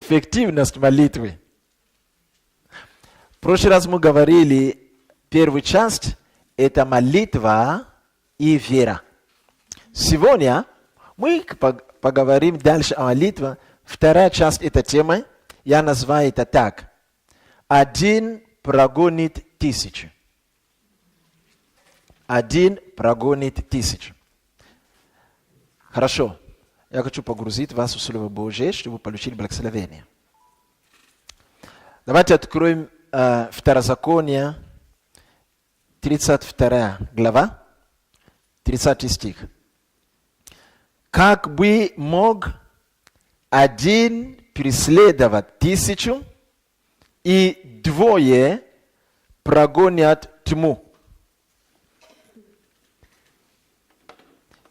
эффективность молитвы. В прошлый раз мы говорили, первую часть – это молитва и вера. Сегодня мы поговорим дальше о молитве. Вторая часть этой темы, я называю это так. Один прогонит тысячу. Один прогонит тысячу. Хорошо. Я хочу погрузить вас в Слово Божие, чтобы получить благословение. Давайте откроем Второзаконие, 32 глава, 30 стих. Как бы мог один преследовать тысячу, и двое прогонят тьму.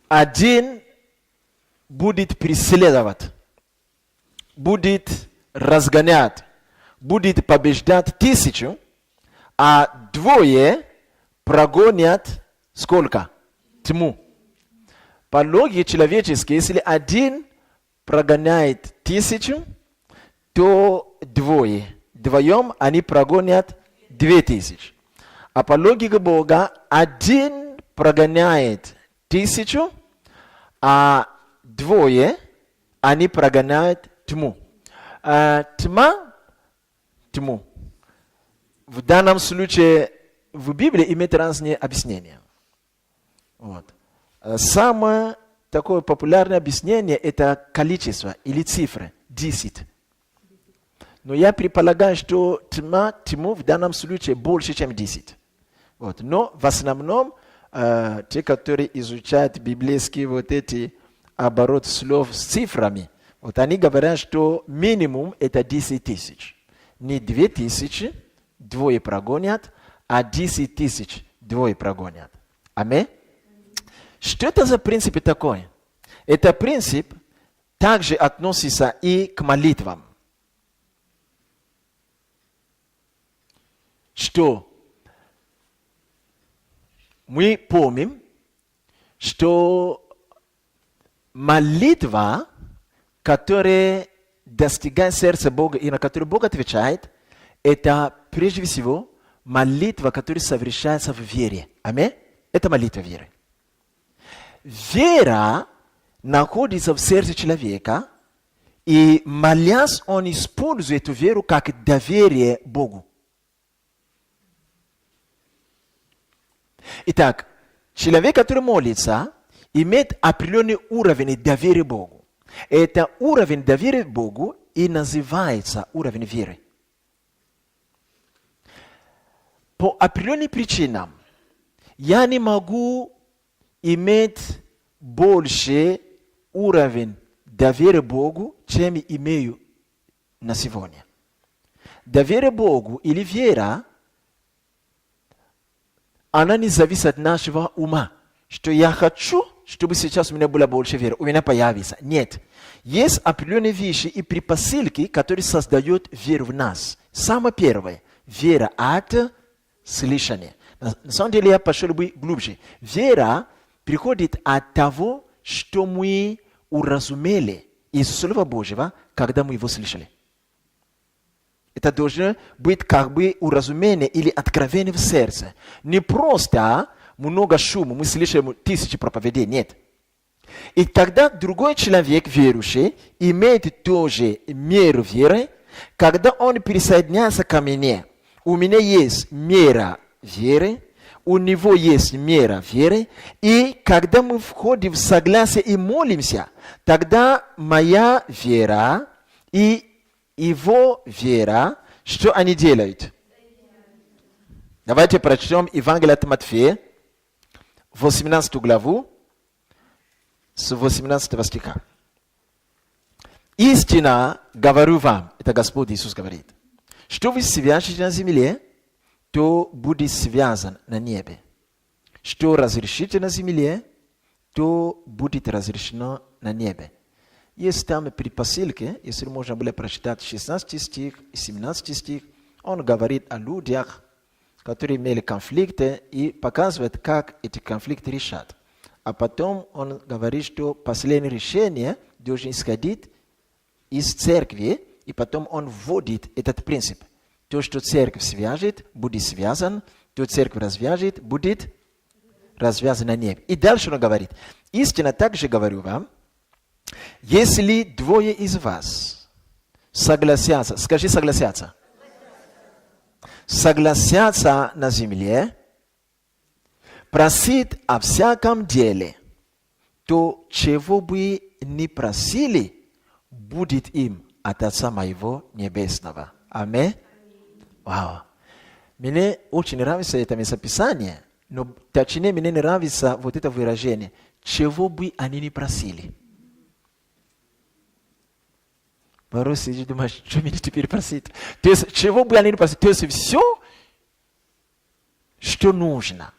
Один будет преследовать, будет разгонять, будет побеждать тысячу, а двое прогонят сколько? Тьму. По логике человеческой, если один прогоняет тысячу, то вдвоем они прогонят 2000. А по логике Бога, один прогоняет тысячу, а двое они прогоняют тьму. Тьму. В данном случае в Библии имеет разные объяснения. Вот. Самое такое популярное объяснение – это количество или цифры, 10. Но я предполагаю, что тьму в данном случае больше, чем 10. Вот. Но в основном, те, которые изучают библейские вот эти обороты слов с цифрами, вот они говорят, что минимум это 10 тысяч. Не 2000 двое прогонят, а 10 тысяч двое прогонят. Аминь. Что это за принцип такой? Это принцип также относится и к молитвам. Что мы помним, что молитва, которая достигает сердца Бога и на которую Бог отвечает, это прежде всего молитва, которая совершается в вере. Аминь? Это молитва веры. Вера находится в сердце человека, и молясь, он использует эту веру как доверие Богу. Итак, человек, который молится, имеет определенный уровень доверия Богу. Это уровень доверия Богу и называется уровень веры. По определенным причинам я не могу иметь больше уровень доверия Богу, чем имею на сегодня. Доверие Богу или вера, она не зависит от нашего ума. Что я хочу, чтобы сейчас у меня была больше веры, у меня появится. Нет. Есть определенные вещи и предпосылки, которые создают веру в нас. Самое первое. Вера от слышания. На самом деле я пошел бы глубже. Вера приходит от того, что мы уразумели из Слова Божьего, когда мы его слышали. Это должно быть как бы уразумение или откровение в сердце. Не просто много шума, мы слышим тысячи проповедей, нет. И тогда другой человек, верующий, имеет тоже меру веры, когда он присоединяется ко мне. У меня есть мера веры, у него есть мера веры, и когда мы входим в согласие и молимся, тогда моя вера и его вера, что они делают? Давайте прочтем Евангелие от Матфея, 18 главу, с 18 стиха. Истинно говорю вам, это Господь Иисус говорит, что вы свяжете на земле, то будет связан на небе. Что разрешите на земле, то будет разрешено на небе. Есть там предпосылки, если можно было прочитать 16 стих и 17 стих, он говорит о людях, которые имели конфликты и показывает, как эти конфликты решат. А потом он говорит, что последнее решение должно исходить из церкви и потом он вводит этот принцип. То, что церковь свяжет, будет связан, то церковь развяжет, будет развязан на небе. И дальше он говорит, истинно также говорю вам, если двое из вас согласятся, скажи согласятся, согласятся на земле, просит о всяком деле, то чего бы ни просили, будет им от Отца моего Небесного. Аминь. Вау. Мне очень нравится это местописание, но точнее мне нравится вот это выражение. Чего бы они ни просили. Порой сидишь, думаешь, что мне теперь просить? То есть, чего бы они ни просили. То есть, все, что нужно,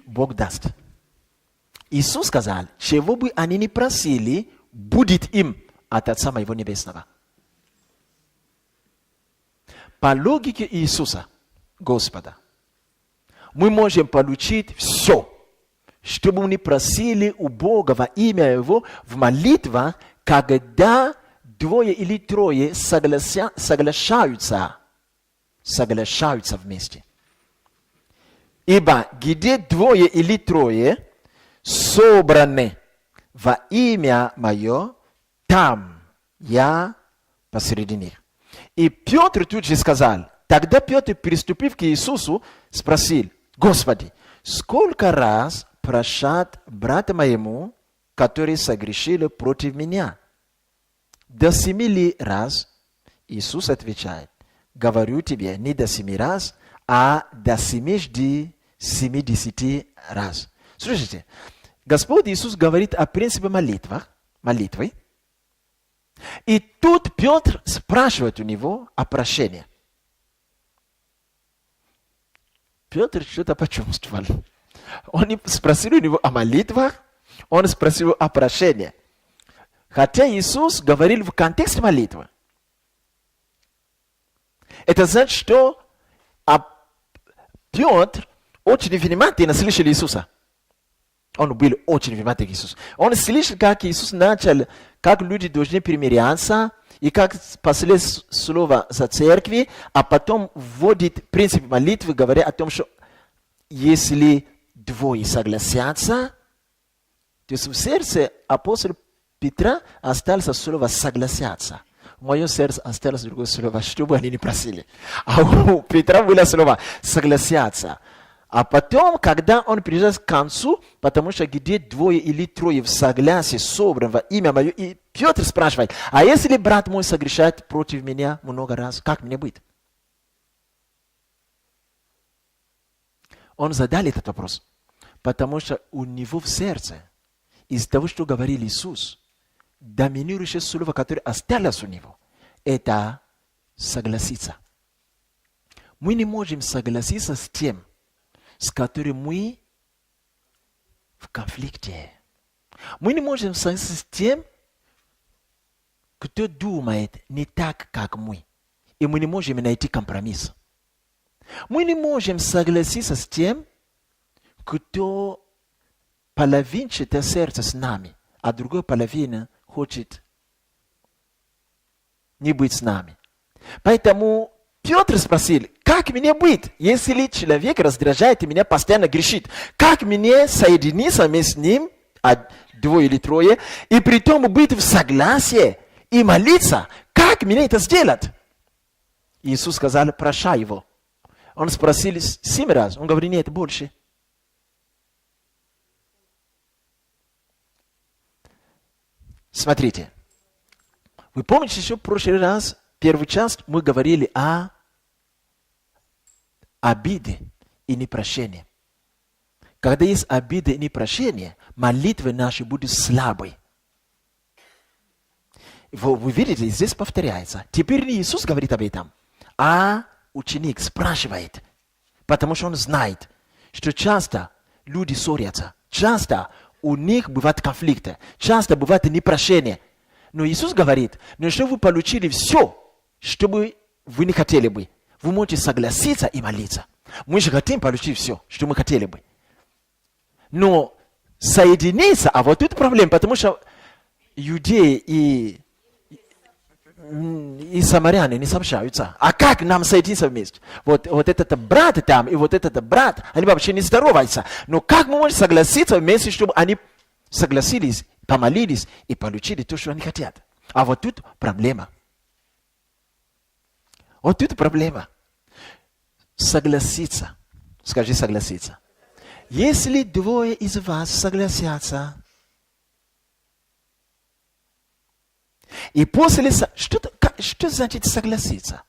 Бог даст. Иисус сказал, чего бы они ни просили, будет им от Отца моего Небесного. По логике Иисуса, Господа, мы можем получить все, что бы мы ни просили у Бога во имя Его в молитвах, когда двое или трое соглашаются вместе. Ибо где двое или трое собраны во имя Мое, там я посреди них. И Петр тут же сказал, тогда Петр, приступив к Иисусу, спросил, Господи, сколько раз прощат брата моему, которые согрешили против меня? До 7 ли раз? Иисус отвечает, говорю тебе, не до 7 раз, а до 70 раз. Слушайте, Господь Иисус говорит о принципе молитвы. И тут Петр спрашивает у него о прощении. Петр что-то почувствовал. Он не спросил у него о молитвах, он спросил о прощении. Хотя Иисус говорил в контексте молитвы. Это значит, что Петр очень внимательно слышал Иисуса. Он был очень внимательный к Иисусу. Он слышал, как Иисус начал, как люди должны примиряться, и как последнее слово за церкви, а потом вводит принцип молитвы, говоря о том, что если двое согласятся, то есть в сердце апостола Петра осталось слово «согласятся». В моем сердце осталось другое слово, что бы они ни просили. А у Петра было слово «согласятся». А потом, когда он приезжает к концу, потому что где двое или трое в согласии собраны во имя Мое, и Петр спрашивает, а если брат мой согрешает против меня много раз, как мне быть? Он задал этот вопрос, потому что у него в сердце, из того, что говорил Иисус, доминирующее слово, которое осталось у него, это согласиться. Мы не можем согласиться с тем, с которым мы в конфликте. Мы не можем согласиться с тем, кто думает не так, как мы. И мы не можем найти компромисс. Мы не можем согласиться с тем, кто половинчатое сердце с нами, а другая половина хочет не быть с нами. Поэтому Петр спросил, как мне быть, если человек раздражает и меня постоянно грешит? Как мне соединиться вместе с ним, двое или трое, и при том быть в согласии и молиться? Как мне это сделать? Иисус сказал, прощай его. Он спросил 7 раз, он говорит, нет, больше. Смотрите, вы помните, еще в прошлый раз, первую часть, мы говорили о обиде и непрощении. Когда есть обида и непрощение, молитвы наши будут слабой. Вы видите, здесь повторяется. Теперь не Иисус говорит об этом, а ученик спрашивает, потому что он знает, что часто люди ссорятся, часто у них бывают конфликты, часто бывает непрощение. Но Иисус говорит, но что вы получили все, что вы не хотели бы, вы можете согласиться и молиться. Мы же хотим получить все, что мы хотели бы. Но соединиться, а вот тут проблема, потому что иудеи и и самаряне не сообщаются. А как нам соединиться вместе? Вот этот брат там, и вот этот брат, они вообще не здороваются. Но как мы можем согласиться вместе, чтобы они согласились, помолились и получили то, что они хотят? А вот тут проблема. Вот тут проблема. Согласиться. Скажи согласиться. Если двое из вас согласятся, и после... Что значит согласиться?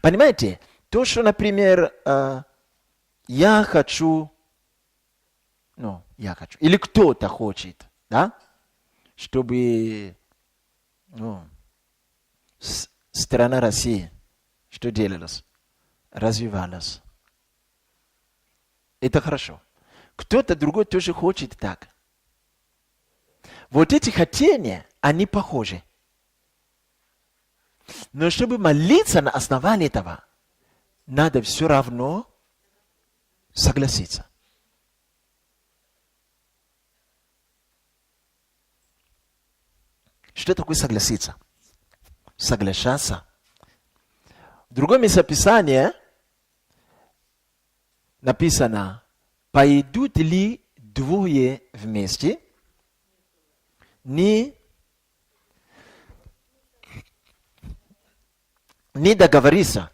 Понимаете? То, что, например, я хочу, или кто-то хочет, да? Чтобы страна России, что делалось? Развивалась. Это хорошо. Кто-то другой тоже хочет так. Вот эти хотения, они похожи. Но чтобы молиться на основании этого, надо все равно согласиться. Что такое согласиться? Соглашаться. В другом местописании написано: пойдут ли двое вместе, не договориться.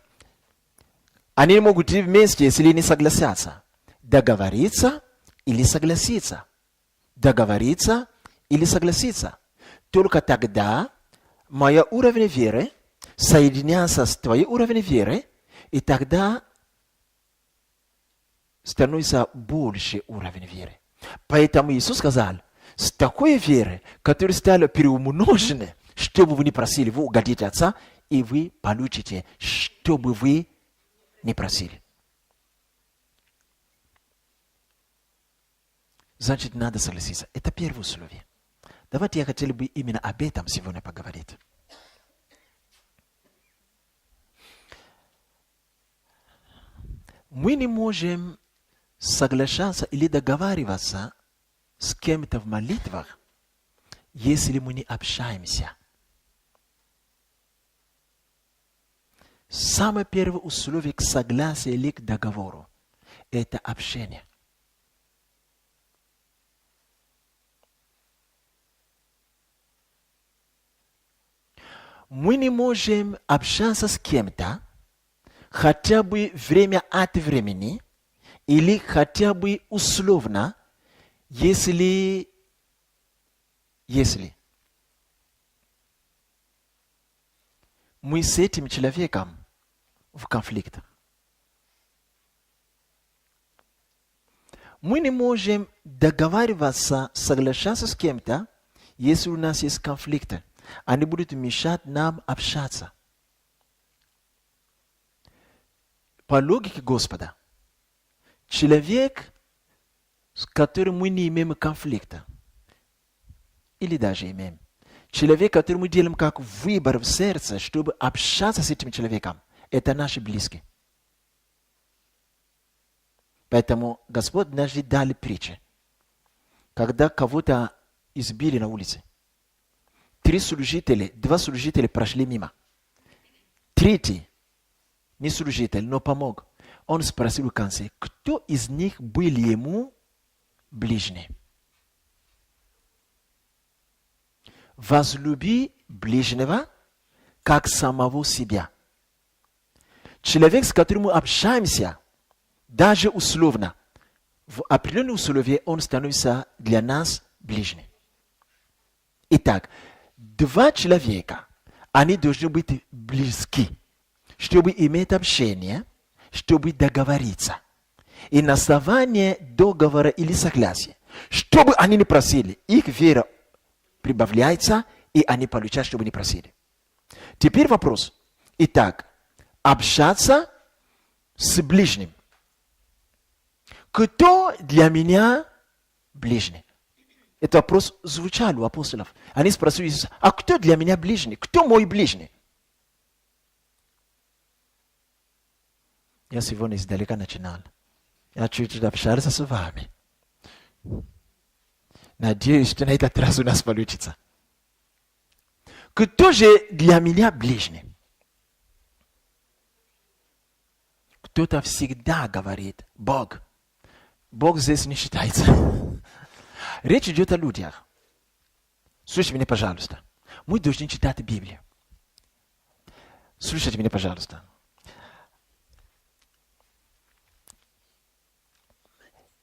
Они не могут идти вместе, если не согласятся. Договориться или согласиться. Договориться или согласиться. Только тогда мой уровень веры соединяется с твоим уровнем веры, и тогда становится больше уровень веры. Поэтому Иисус сказал: с такой верой, которая стала переумножена, чтобы вы не просили, вы угодите Отца, и вы получите, что бы вы не просили. Значит, надо согласиться. Это первое условие. Давайте я хотел бы именно об этом сегодня поговорить. Мы не можем соглашаться или договариваться с кем-то в молитвах, если мы не общаемся. Самое первое условие к согласию или к договору – это общение. Мы не можем общаться с кем-то хотя бы время от времени или хотя бы условно, если мы с этим человеком в конфликте. Мы не можем договариваться, соглашаться с кем-то, если у нас есть конфликты. Они будут мешать нам общаться. По логике Господа, человек, с которым мы не имеем конфликта, или даже имеем, человек, который мы делаем как выбор в сердце, чтобы общаться с этим человеком, это наши близкие. Поэтому Господь нас дал притчи. Когда кого-то избили на улице, два служителя прошли мимо. Третий, не служитель, но помог. Он спросил в конце, кто из них был ему ближний? Возлюби ближнего, как самого себя. Человек, с которым мы общаемся, даже условно, в определенных условиях он становится для нас ближним. Итак, два человека, они должны быть близки, чтобы иметь общение, чтобы договориться. И на основании договора или согласия, чтобы они не просили, их вера прибавляется, и они получают, чтобы не просили. Теперь вопрос. Итак, общаться с ближним. Кто для меня ближний? Этот вопрос звучал у апостолов. Они спросили Иисуса: а кто для меня ближний? Кто мой ближний? Я сегодня издалека начинал. Я чуть-чуть общался с вами. Надеюсь, что на этот раз у нас получится. Кто же для меня ближний? Кто-то всегда говорит Бог. Бог здесь не считается. Речь идет о людях. Слушайте меня, пожалуйста. Мы должны читать Библию. Слушайте меня, пожалуйста.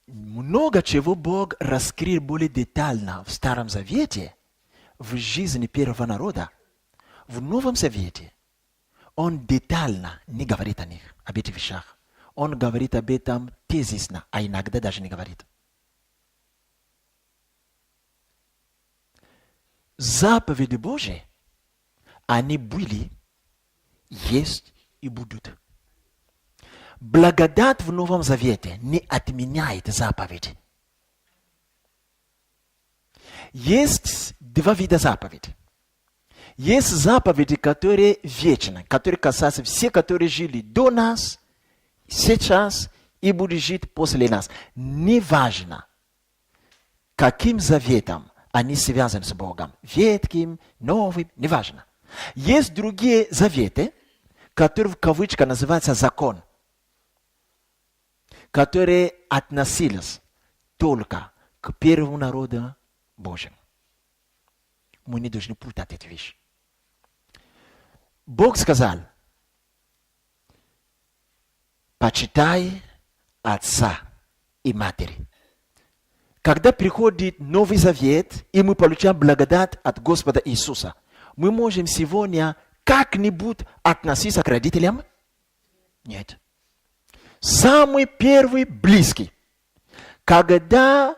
Много чего Бог раскрыл более детально в Старом Завете, в жизни первого народа. В Новом Завете Он детально не говорит о них, об этих вещах. Он говорит об этом тезисно, а иногда даже не говорит. Заповеди Божьи, они были, есть и будут. Благодать в Новом Завете не отменяет заповеди. Есть два вида заповедей. Есть заповеди, которые вечны, которые касаются всех, которые жили до нас, сейчас и будут жить после нас. Неважно, каким заветом они связаны с Богом. Ветхим, новым, неважно. Есть другие заветы, которые в кавычках называются закон, которые относились только к первому народу Божьему. Мы не должны путать эти вещи. Бог сказал, почитай отца и матери. Когда приходит Новый Завет, и мы получаем благодать от Господа Иисуса, мы можем сегодня как-нибудь относиться к родителям? Нет. Самый первый близкий. Когда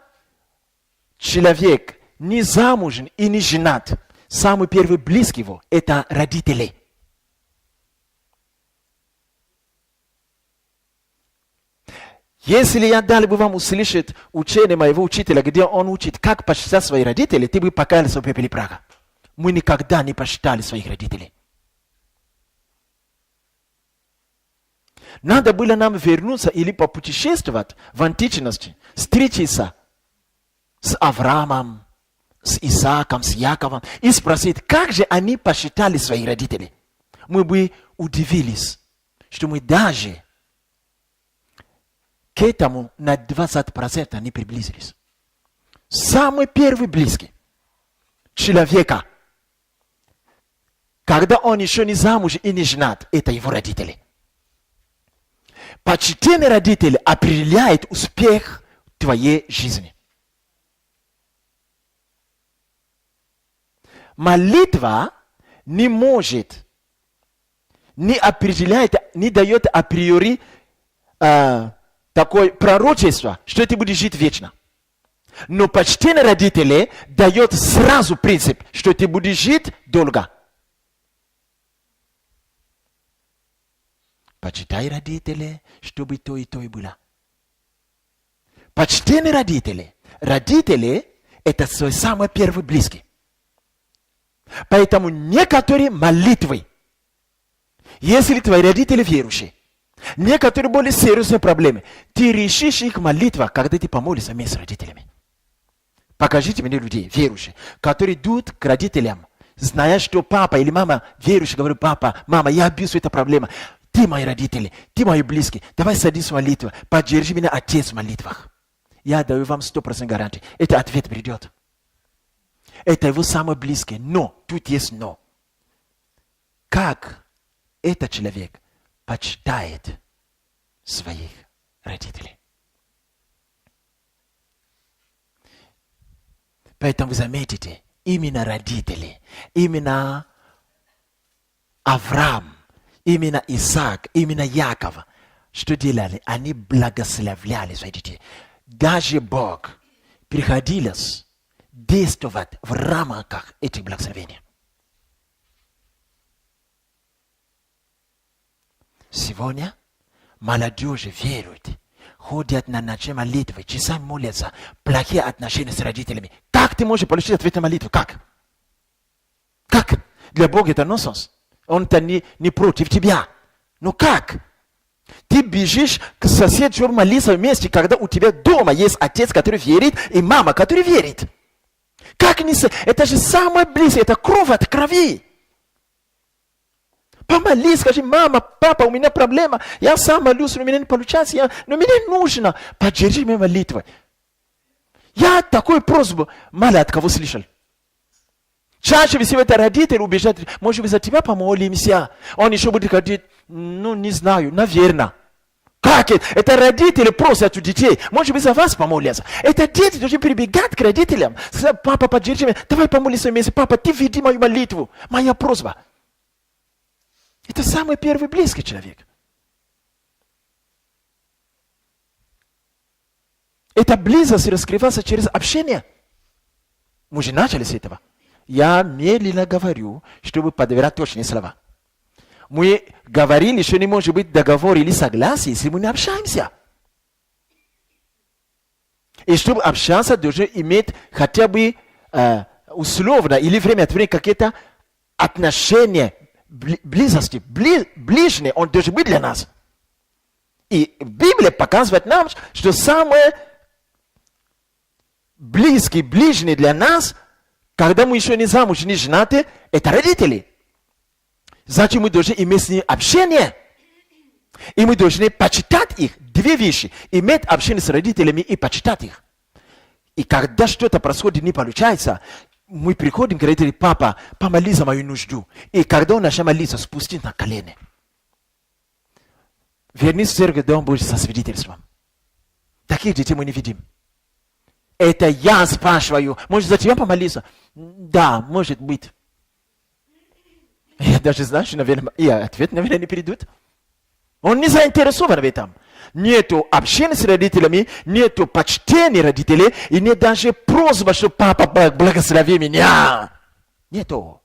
человек не замужем и не женат, самый первый близкий его – это родители. Если я дал бы вам услышать учение моего учителя, где он учит, как почитать своих родителей, ты бы покаялся в пепеле праха. Мы никогда не почитали своих родителей. Надо было нам вернуться или попутешествовать в античности, встретиться с Авраамом, с Исааком, с Яковом и спросить, как же они посчитали своих родителей. Мы бы удивились, что мы даже к этому на 20% не приблизились. Самый первый близкий человека, когда он еще не замужем и не женат, это его родители. Почтение родителей определяет успех твоей жизни. Молитва не может, не определяет, не дает априори такое пророчество, что ты будешь жить вечно. Но почтение родителей дает сразу принцип, что ты будешь жить долго. Почитай родителей, чтобы то и то и было. Почтение родителей. Родители – это свой самый первый близкий. Поэтому некоторые молитвы, если твои родители верующие, некоторые более серьезные проблемы, ты решишь их молитва, когда ты помолишься вместе с родителями. Покажите мне людей, верующих, которые идут к родителям, зная, что папа или мама верующий, говорит, папа, мама, я объясню эту проблему. Ты мои родители, ты мои близкие, давай садись в молитву, поддержи меня, отец, в молитвах. Я даю вам 100% гарантии, этот ответ придет. Это его самый близкий, но, тут есть но. Как этот человек почитает своих родителей? Поэтому вы заметите, именно родители, именно Авраам, именно Исаак, именно Яков, что делали? Они благословляли своих детей. Даже Бог приходилось действовать в рамках этих благословений. Сегодня молодежь верует, ходят на ночные молитвы, часами молятся, плохие отношения с родителями. Как ты можешь получить ответ на молитву? Как? Как? Для Бога это нонсенс. Он-то не против тебя. Но как? Ты бежишь к соседу, чтобы молиться вместе, когда у тебя дома есть отец, который верит, и мама, которая верит. Как не... Это же самое близкое, это кровь от крови. Pamaliza скажи, mama, papa, у меня проблема. Я сам молюсь, но меня не получается, но мне нужно. Поддержи меня молитвой. Я такую просьбу мало от кого слышал. Чаще всего это родители убежат, может быть, за тебя помолимся. Он еще будет говорить, ну, не знаю, наверное. Как это? Это родители просят у детей, может быть, за вас помолятся. Это дети должны прибегать к родителям. Сказать, папа, поддержи меня, давай помолимся вместе. Папа, ты веди мою молитву, моя просьба. Это самый первый близкий человек. Эта близость раскрывается через общение. Мы же начали с этого. Я медленно говорю, чтобы подбирать точные слова. Мы говорили, что не может быть договор или согласие, если мы не общаемся. И чтобы общаться, должен иметь хотя бы условно или время от времени какие-то отношения, близости, ближние, он должен быть для нас. И Библия показывает нам, что самые близкие, ближние для нас, когда мы еще не замуж, не женаты, это родители. Значит, мы должны иметь с ними общение. И мы должны почитать их. Две вещи. Иметь общение с родителями и почитать их. И когда что-то происходит, не получается, мы приходим к родителям, папа, помоли за мою нужду. И когда он начал молиться, спусти на колени. Вернись в церковь, да он будет со свидетельством. Таких детей мы не видим. Это я спрашиваю. Может, за тебя помолиться? Да, может быть. Я даже знаю, что, наверное, и ответ, наверное, не придут. Он не заинтересован в этом. Нету общения с родителями, нету почтения родителей, и нет даже просьбы, что папа благослови меня. Нету.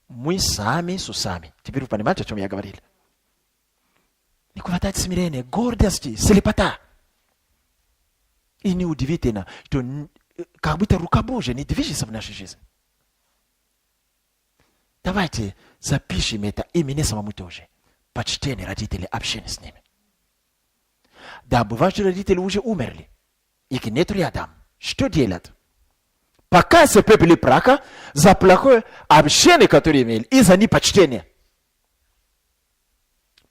Мы сами с усами. Теперь вы понимаете, о чем я говорил? Не хватает смирения, гордости, слепота. И неудивительно, что как будто рука Божья не движется в нашей жизни. Давайте запишем это и мне самому тоже. Почтение родителей, общение с ними. Да, бывает, что родители уже умерли. Их нет рядом. Что делать? Покайся пепели праха за плохое общение, которое имели, и за непочтение.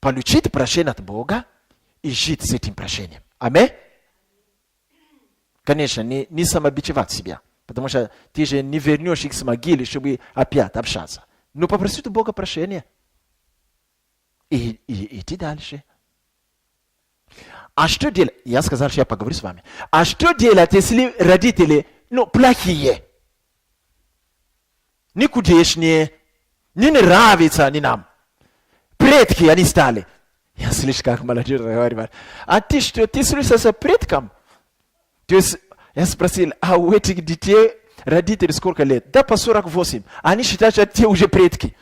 Получить прощение от Бога и жить с этим прощением. Аминь? Конечно, не самобичевать себя. Потому что ты же не вернешь их с могилы, чтобы опять общаться. Но попроси у Бога прощения. И идти дальше. А что делать? Я сказал, что я поговорю с вами. А что делать, если родители, плохие? Никудешние, не нравятся они нам. Предки они стали. Я слышу, как молодежь говорит. А ты что, ты слышишься предком? То есть, я спросил, а у этих детей родители сколько лет? Да, по 48. Они считают, что те уже предки.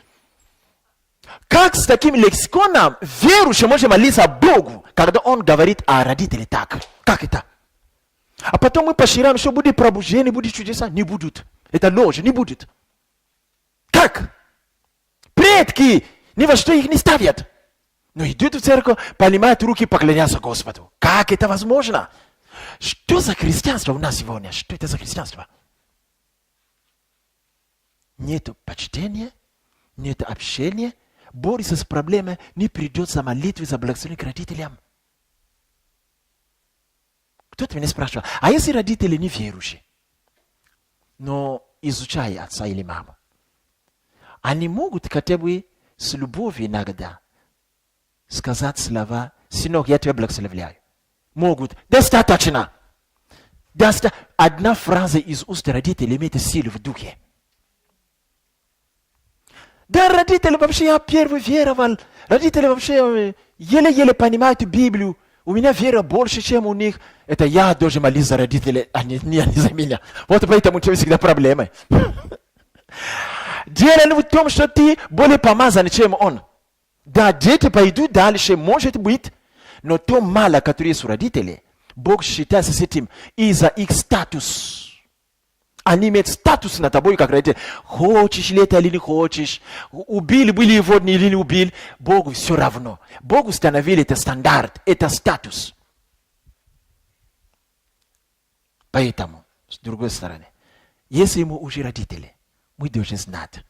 Как с таким лексиконом верующий может молиться Богу, когда он говорит о родителях так? Как это? А потом мы пошираем, что будет пробуждение, будет чудеса. Не будут. Это ложь, не будет. Как? Предки ни во что их не ставят. Но идут в церковь, поднимают руки, поклоняются Господу. Как это возможно? Что за христианство у нас сегодня? Что это за христианство? Нет почтения, нет общения. Бороться с проблемой, не придется молитвы за благословение к родителям. Кто-то меня спрашивал, а если родители не верующие, но изучая отца или маму, они могут хотя бы с любовью иногда сказать слова, сынок, я тебя благословляю. Могут. Достаточно. Одна фраза из уст родителей имеет силу в духе. Да, родители вообще, я первый веровал. Родители вообще еле-еле понимают Библию. У меня вера больше, чем у них. Это я должен молиться за родителей, а не за меня. Вот поэтому у тебя всегда проблемы. Дело в том, что ты более помазан, чем он. Да, дети пойдут дальше, может быть. Но то мало, которое есть у родителей, Бог считается с этим из-за их статус. Они имеют статус над тобой, как родители. Хочешь ли это или не хочешь, убили были его или не убили, Богу все равно. Бог установил это стандарт, это статус. Поэтому, с другой стороны, если мы уже родители, мы должны знать,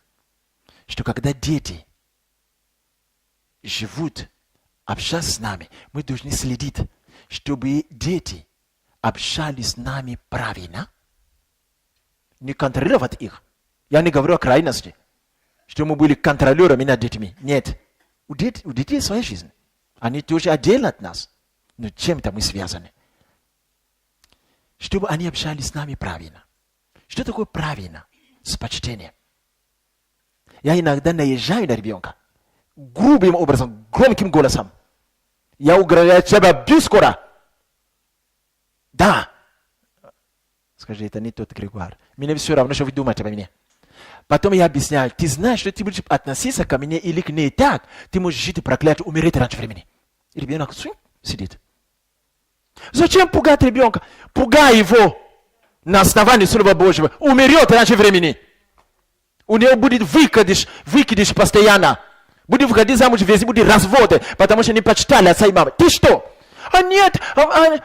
что когда дети живут, общаются с нами, мы должны следить, чтобы дети общались с нами правильно, не контролировать их. Я не говорю о крайности, что мы были контролерами над детьми. Нет. У детей своя жизнь. Они тоже отдельно от нас. Но чем-то мы связаны. Чтобы они общались с нами правильно. Что такое правильно? С почтением. Я иногда наезжаю на ребенка. Грубым образом, громким голосом. Я угрожаю, тебя бью скоро. Да. Скажи, это не тот Григуар. Мне все равно, что вы думаете обо мне. Потом я объясняю, ты знаешь, что ты будешь относиться ко мне или к ней так, ты можешь жить и проклять, умереть раньше времени. И ребенок сидит. Зачем пугать ребенка? Пугай его на основании Слова Божьего. Умрет раньше времени. У него будет выкидыш постоянно. Будет выходить замуж, везде будет разводы, потому что не почитали отца и мамы. Ты что? А нет,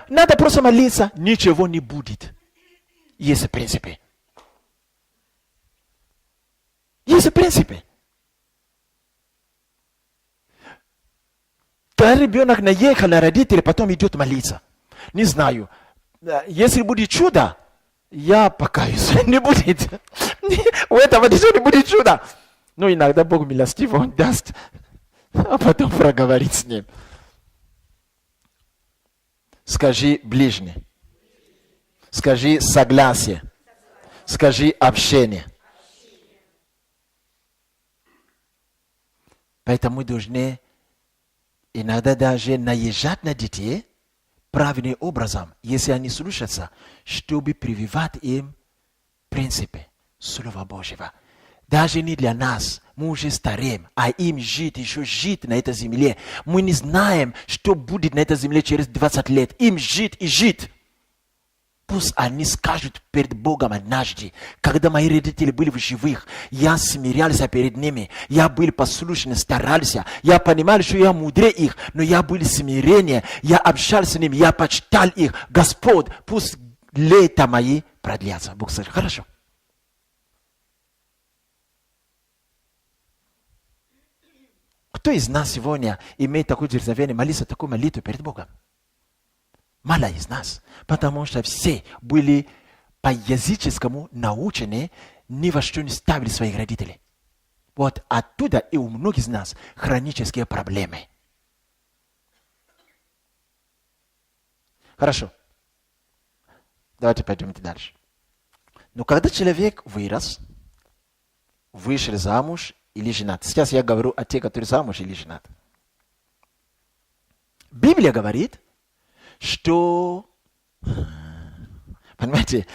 надо просто молиться. Ничего не будет. Есть принципы. Есть принципы. Когда ребенок наехал на родителей, потом идет молиться. Не знаю. Если будет чудо, я покаюсь. Не будет. У этого ничего не будет чуда. Но иногда Бог милостив, Он даст, а потом проговорит с ним. Скажи ближний. Скажи согласие. Скажи общение. Поэтому мы должны иногда даже наезжать на детей правильным образом, если они слушаются, чтобы прививать им принципы Слова Божьего. Даже не для нас, мы уже стареем, а им еще жить на этой земле. Мы не знаем, что будет на этой земле через 20 лет. Им жить и жить. Пусть они скажут перед Богом однажды, когда мои родители были в живых, я смирялся перед ними, я был послушен, старался, я понимал, что я мудрее их, но я был смирение, я общался с ними, я почитал их. Господь, пусть лета мои продлятся. Бог скажет, хорошо. Кто из нас сегодня имеет такое дерзновение молиться такую молитву перед Богом? Мало из нас, потому что все были по-языческому научены, ни во что не ставили своих родителей. Вот оттуда и у многих из нас хронические проблемы. Хорошо. Давайте пойдем дальше. Но когда человек вырос, вышел замуж или женат. Сейчас я говорю о тех, которые замуж или женат. Библия говорит, что, понимаете,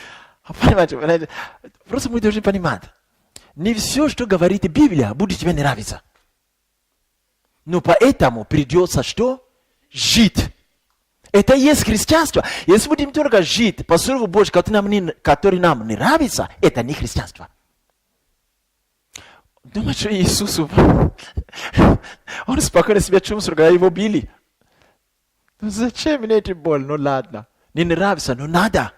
просто мы должны понимать, не все, что говорит Библия, будет тебе нравиться. Но поэтому придется что? Жить. Это и есть христианство. Если будем только жить по Слову Божьему, который нам нравится, это не христианство. Думаете, что Иисус, он спокойно себя чувствовал, когда его били. Ну зачем мне эти боль? Ну ладно. Не нравится, но надо.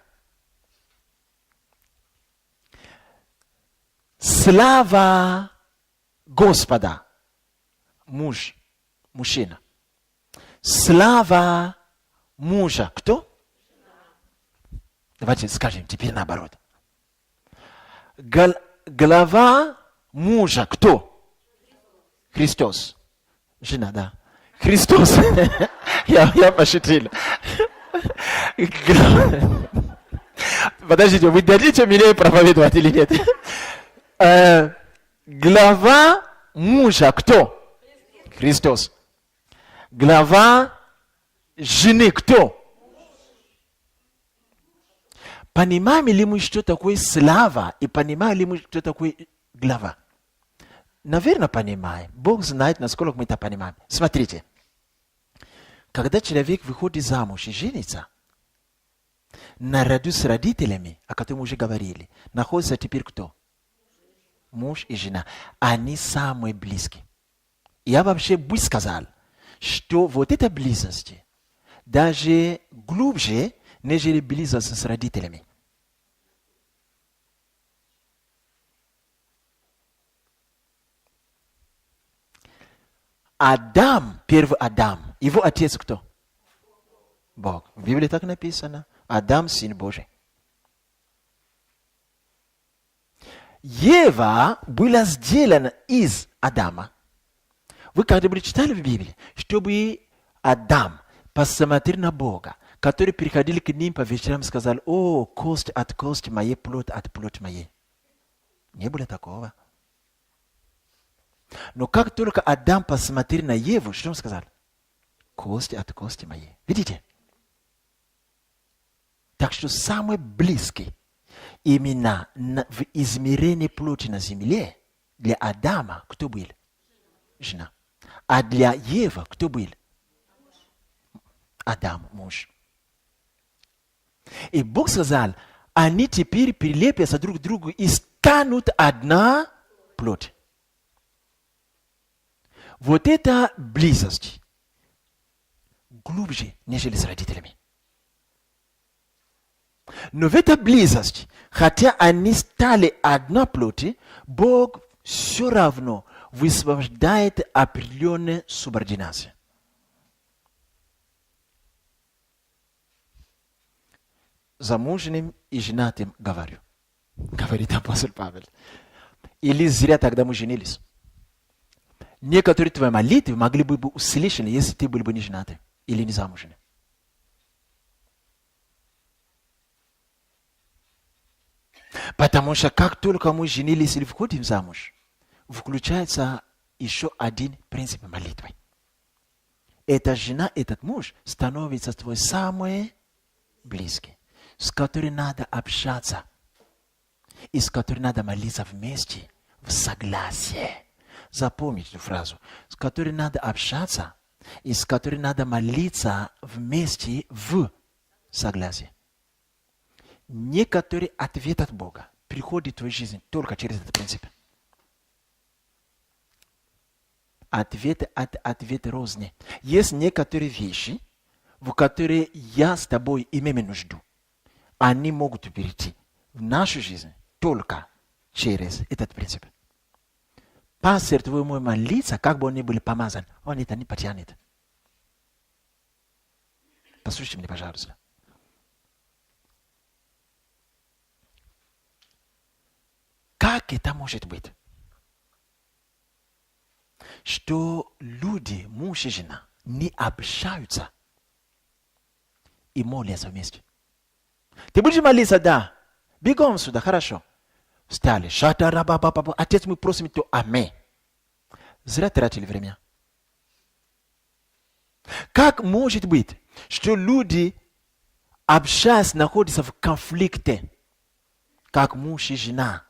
Слава Господа. Мужчина. Слава мужа. Кто? Давайте скажем теперь наоборот. Глава мужа. Кто? Христос. Жена, да. Христос. Я пошутил. Подождите, вы дадите мне проповедовать или нет? Глава мужа кто? Христос. Глава жены кто? Понимаем ли мы, что такое слава? И понимаем ли мы, что такое глава? Наверное, понимаем. Бог знает, насколько мы это понимаем. Смотрите. Когда человек выходит замуж и женится, наряду с родителями, о которых мы уже говорили, находится теперь кто? Муж и жена. Они самые близкие. Я вообще бы сказал, что вот эта близость даже глубже, нежели близость с родителями. Адам, первый Адам, его отец кто? Бог. В Библии так написано. Адам, сын Божий. Ева была сделана из Адама. Вы когда-нибудь читали в Библии, чтобы Адам посмотрел на Бога, которые приходили к ним по вечерам и сказали: о, кость от кости моей, плоть от плоти моей. Не было такого. Но как только Адам посмотрел на Еву, что он сказал? Кость от кости моей. Видите? Так что самый близкий именно в измерении плоти на земле для Адама кто был? Жена. А для Евы кто был? Адам, муж. И Бог сказал, они теперь прилепятся друг к другу и станут одна плоть. Вот эта близость глубже, нежели с родителями. Но в этой близости, хотя они стали одна плоть, Бог все равно высвобождает определенную субординацию. Замужним и женатым говорю, говорит апостол Павел. Или зря тогда мы женились. Некоторые твои молитвы могли бы быть услышаны, если ты был бы не женатый или не замужем. Потому что как только мы женились или входим замуж, включается еще один принцип молитвы. Эта жена, этот муж становится твой самый близкий, с которым надо общаться, и с которым надо молиться вместе, в согласии. Запомните эту фразу. С которым надо общаться, и с которым надо молиться вместе в согласии. Некоторый ответ от Бога приходит в твою жизнь только через этот принцип. Ответы от ответа розни. Есть некоторые вещи, в которые я с тобой имею нужду. Они могут перейти в нашу жизнь только через этот принцип. Пастор твой мой молиться, как бы он ни был помазан, он это не потянет. Послушайте меня, пожалуйста. Как это может быть? Что люди, муж и жена, не общаются и молятся вместе. Ты будешь молиться, да? Бегом сюда, хорошо. Встали. Шатарабабаба. Отец, мы просим, то аминь. Зря тратили время. Как может быть, что люди, общаясь, находятся в конфликте, как муж и жена?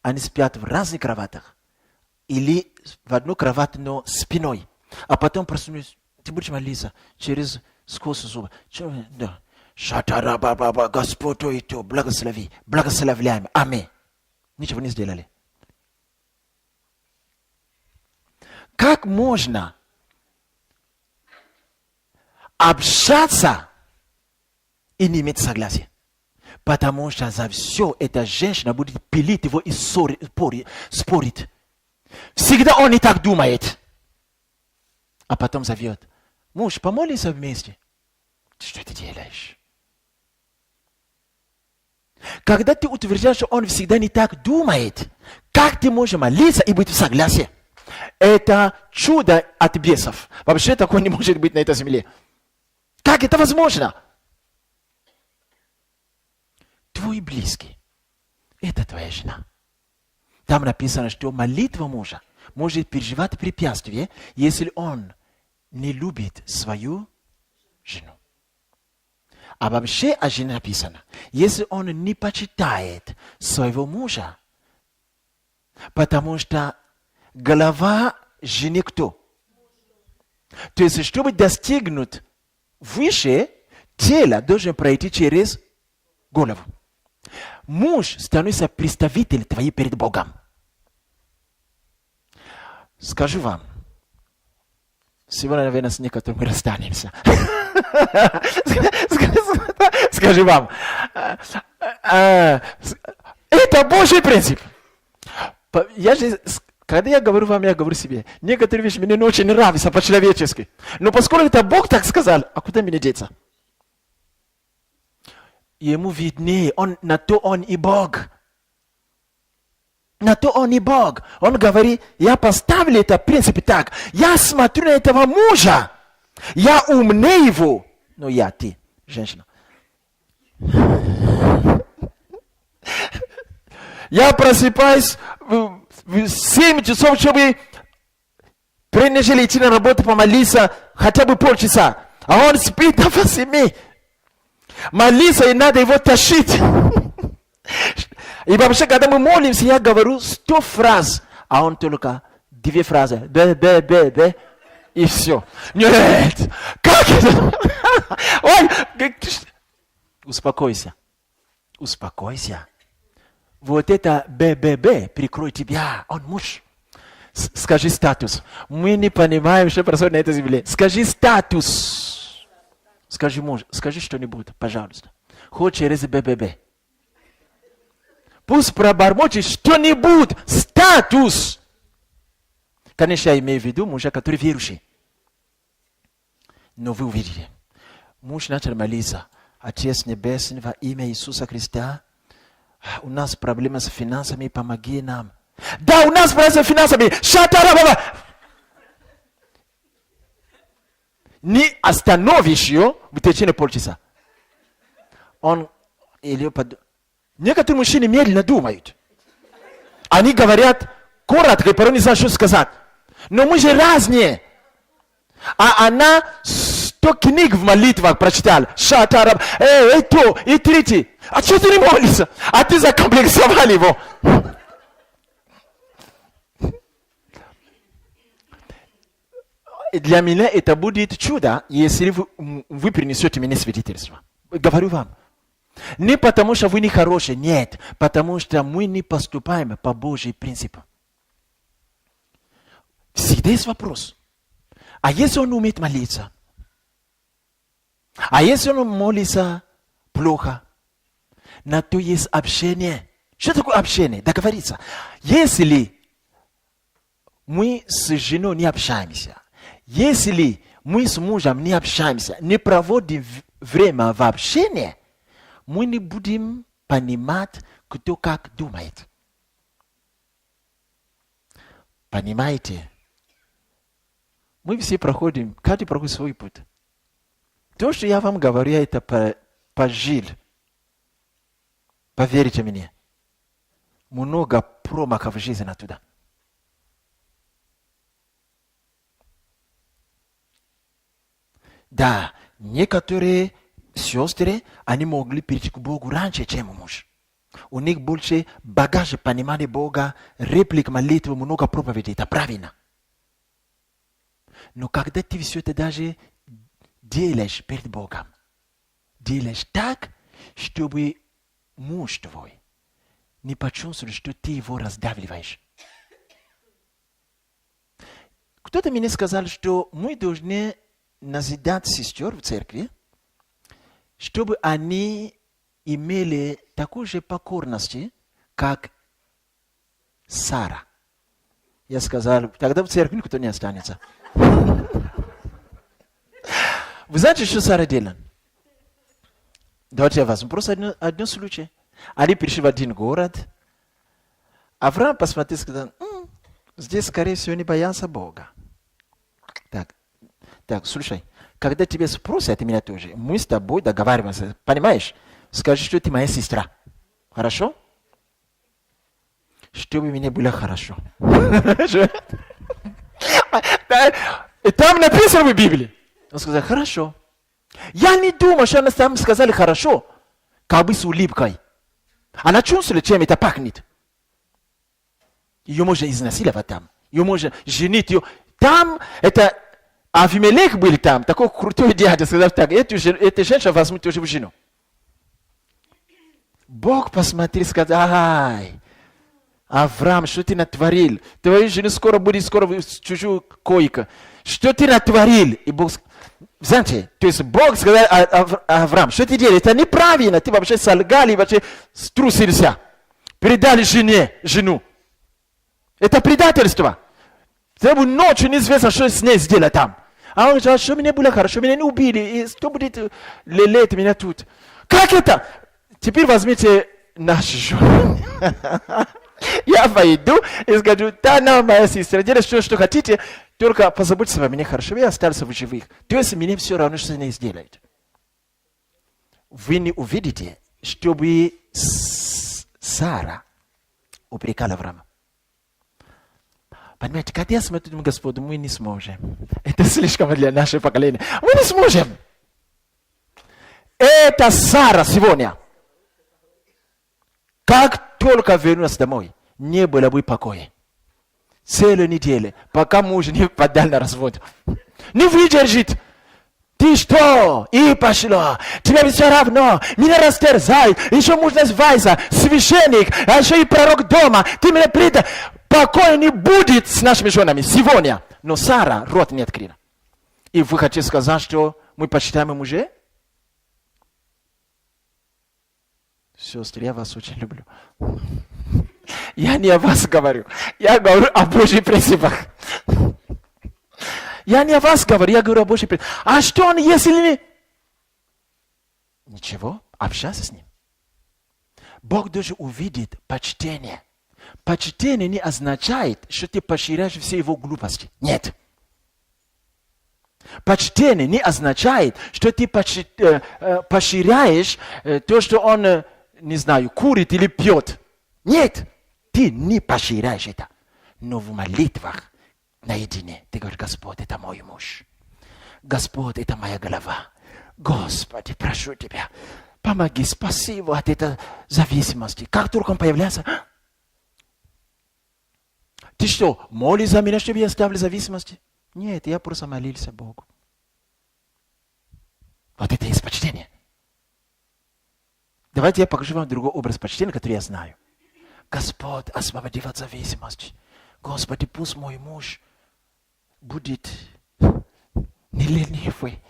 Они спят в разных кроватях. Или в одну кровать, но спиной. А потом проснулись. Ты будешь молиться через сквозь зубы. Да. Шатарабаба, Господь и то, благослови, благословляем. Аминь. Ничего не сделали. Как можно общаться и не иметь согласия? Потому что за все эта женщина будет пилить его и спорить. Всегда он и так думает. А потом зовет. Муж, помолимся вместе. Что ты делаешь? Когда ты утверждаешь, что он всегда не так думает, как ты можешь молиться и быть в согласии? Это чудо от бесов. Вообще такое не может быть на этой земле. Как это возможно? Твой близкий – это твоя жена. Там написано, что молитва мужа может переживать препятствие, если он не любит свою жену. А вообще о жене написано, если он не почитает своего мужа, потому что голова жены кто? То есть, чтобы достигнуть выше, тело должен пройти через голову. Муж становится представителем твоим перед Богом. Скажу вам, сегодня, наверное, с некоторыми расстанемся. Скажу вам, это Божий принцип. Я же Когда я говорю вам, я говорю себе. Некоторые вещи мне не очень нравятся по-человечески. Но поскольку это Бог так сказал, а куда мне деться? Ему виднее, на то он и Бог. На то он и Бог. Он говорит, я поставлю это в принципе так. Я смотрю на этого мужа. Я умнее его. Но я, ты, женщина. Я просыпаюсь в 7 часов, чтобы прежде идти на работу, помолиться хотя бы полчаса. А он спит до 8. Молиться, и надо его тащить. И вообще, когда мы молимся, я говорю 100 фраз, а он только 2 фразы. Б, и все. Нет! Как это? Ой! Успокойся. Успокойся. Вот это Б прикрой тебя. Он муж. Скажи статус. Мы не понимаем, что происходит на этой земле. Скажи статус. Скажи муж, скажи что-нибудь, пожалуйста. Хоть через Б. Пусть пробормочет что-нибудь. Статус. Конечно, я имею в виду мужа, который верующий. Но вы увидите. Муж начал молиться. Отец Небесный, во имя Иисуса Христа, у нас проблемы с финансами, помоги нам. Да, у нас проблемы с финансами. Шатарабаба. Не остановишь ее в течение полчаса. Некоторые мужчины медленно думают. Они говорят коротко, и порой не знают, что сказать. Но мы же разные. А она 100 книг в молитвах прочитала. Шатараб, то, и третий. А что ты не молишься? А ты закомплексовал его. Для меня это будет чудо, если вы принесете мне свидетельство. Говорю вам. Не потому, что вы не хорошие, нет. Потому что мы не поступаем по Божьим принципам. Всегда есть вопрос. А если он умеет молиться? А если он молится плохо? На то есть общение. Что такое общение? Договориться. Если мы с женой не общаемся, если мы с мужем не общаемся, не проводим время в общении, мы не будем понимать, кто как думает. Понимаете? Мы все проходим, каждый проходит свой путь. То, что я вам говорю, я это пожил. Поверьте мне. Много промахов в жизни оттуда. Да, некоторые сестры, они могли прийти к Богу раньше, чем муж. У них больше багажа понимания Бога, реплик молитвы, много проповедей. Это правильно. Но когда ты все это даже делаешь перед Богом, делаешь так, чтобы муж твой не почувствовал, что ты его раздавливаешь. Кто-то мне сказал, что мы должны назидать сестер в церкви, чтобы они имели такую же покорность, как Сара. Я сказал, тогда в церкви никто не останется. Вы знаете, что Сара делала? Давайте я возьму просто один случай. Они пришли в один город. Авраам посмотрел и сказал, здесь, скорее всего, не боятся Бога. Так, слушай, когда тебя спросят, меня тоже, мы с тобой договариваемся, понимаешь? Скажи, что ты моя сестра. Хорошо? Чтобы мне было хорошо. И там написано в Библии. Он сказал, хорошо. Я не думаю, что они там сказали хорошо, как бы с улыбкой. Она чувствовала, чем это пахнет. Ее можно изнасиловать там. Ее можно женить. Там это Авимелех был там, такой крутой дядя, сказал так, эта женщина возьмет тоже в жену. Бог посмотрел и сказал, ай, Авраам, что ты натворил? Твоя жена скоро будет в чужую койку. Что ты натворил? И Бог, знаете, то есть Бог сказал Авраам, что ты делаешь? Это неправильно, ты вообще солгал и вообще струсился. Передали жену. Это предательство. Требую ночью неизвестно, что с ней сделать там. А он говорит, что меня было хорошо, меня не убили, и кто будет лелеять меня тут? Как это? Теперь возьмите наши жены. Я пойду и скажу, да, на, моя сестра, делайте все, что хотите, только позаботьтесь обо мне хорошо, я остался в живых. То есть мне все равно, что они сделают. Вы не увидите, чтобы Сара упрекала Авраама. Понимаете, когда я смотрю на Господа, мы не сможем. Это слишком для нашего поколения. Мы не сможем. Это Сара сегодня. Как только вернулась домой, не было бы покоя. Целую неделю, пока муж не подал на развод. Не выдержит. Ты что? И пошло. Тебе все равно. Меня растерзают. Еще муж называется священник, а еще и пророк дома. Ты меня предал. Покоя не будет с нашими женами сегодня. Но Сара рот не открыла. И вы хотите сказать, что мы почитаем мужей? Сестры, я вас очень люблю. Я не о вас говорю. Я говорю о Божьих принципах. Я не о вас говорю, я говорю о Божьих принципах. А что он, если не... Ничего, общайся с ним. Бог даже увидит почтение. Почтение не означает, что ты поощряешь все его глупости. Нет. Почтение не означает, что ты поощряешь то, что он, не знаю, курит или пьет. Нет. Ты не поощряешь это. Но в молитвах наедине ты говоришь, Господь, это мой муж. Господь, это моя голова. Господи, прошу тебя, помоги, спаси его от этой зависимости. Как только он появляется... Ты что, молишь за меня, чтобы я оставил зависимости? Нет, я просто молился Богу. Вот это и есть почтение. Давайте я покажу вам другой образ почтения, который я знаю. Господь, освободи от зависимости. Господи, пусть мой муж будет не ленивый.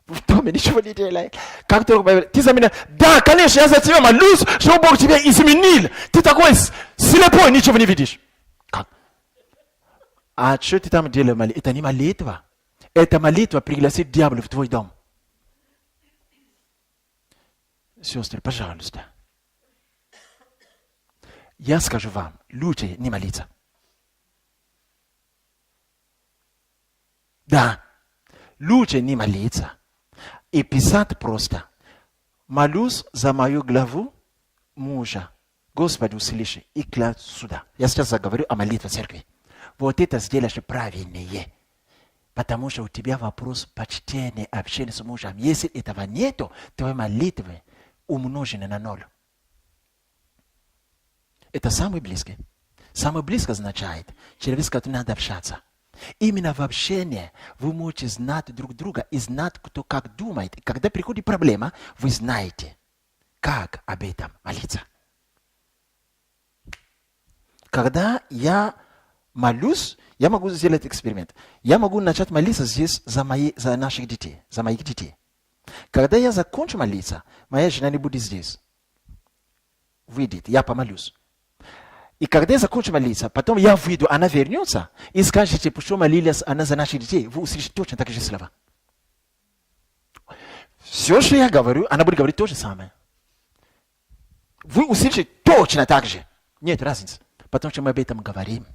В доме ничего не делает. Как только ты за меня... Да, конечно, я за тебя молюсь, что Бог тебя изменил. Ты такой слепой, ничего не видишь. Как? А что ты там делаешь? Это не молитва. Это молитва пригласит дьявола в твой дом. Сестры, пожалуйста. Я скажу вам, лучше не молиться. Да, лучше не молиться. И писать просто. Молюсь за мою главу мужа. Господи, услыши и кладь сюда. Я сейчас заговорю о молитве церкви. Вот это сделаешь правильнее. Потому что у тебя вопрос почтения, общения с мужем. Если этого нету, твои молитвы умножены на 0. Это самый близкий. Самый близкий означает человек, с которым надо общаться. Именно в общении вы можете знать друг друга и знать, кто как думает. И когда приходит проблема, вы знаете, как об этом молиться. Когда я молюсь, я могу сделать эксперимент. Я могу начать молиться здесь за наших детей, за моих детей. Когда я закончу молиться, моя жена не будет здесь. Выйдет, я помолюсь. И когда я закончу молиться, потом я выйду, она вернется и скажет, что молилась она за наших детей. Вы услышите точно такие же слова. Все, что я говорю, она будет говорить то же самое. Вы услышите точно так же. Нет разницы. Потому что мы об этом говорим.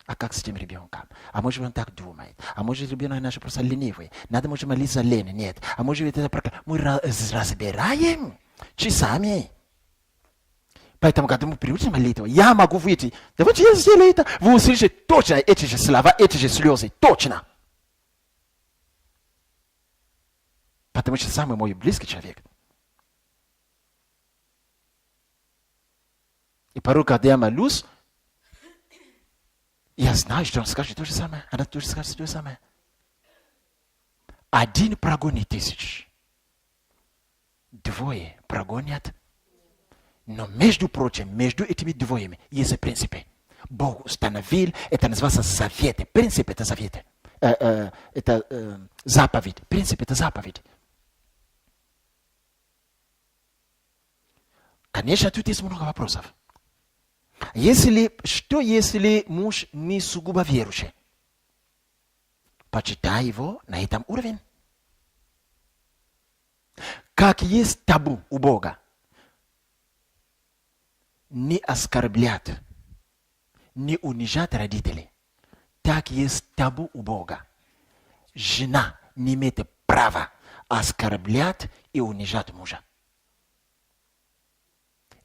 А как с тем ребенком? А может он так думает? А может ребенок наш просто ленивый? Надо может молиться за лень? Нет. А может это проклятие? Мы разбираем часами. Поэтому, когда мы приучим молитву, я могу выйти. Давайте я сделаю это. Вы услышите точно эти же слова, эти же слезы. Точно. Потому что самый мой близкий человек. И порой, когда я молюсь, я знаю, что он скажет то же самое. Она тоже скажет то же самое. Один прогонит 1000. 2 прогонят. Но между прочим, между этими двоими есть принципы. Бог установил, это называется заветы. Принцип это заветы. Это заповедь. Принцип это заповедь. Конечно, тут есть много вопросов. Что если муж не сугубо верующий? Почитай его на этом уровне. Как есть табу у Бога. Не оскорблять, не унижать родителей. Так есть табу у Бога. Жена не имеет права оскорблять и унижать мужа.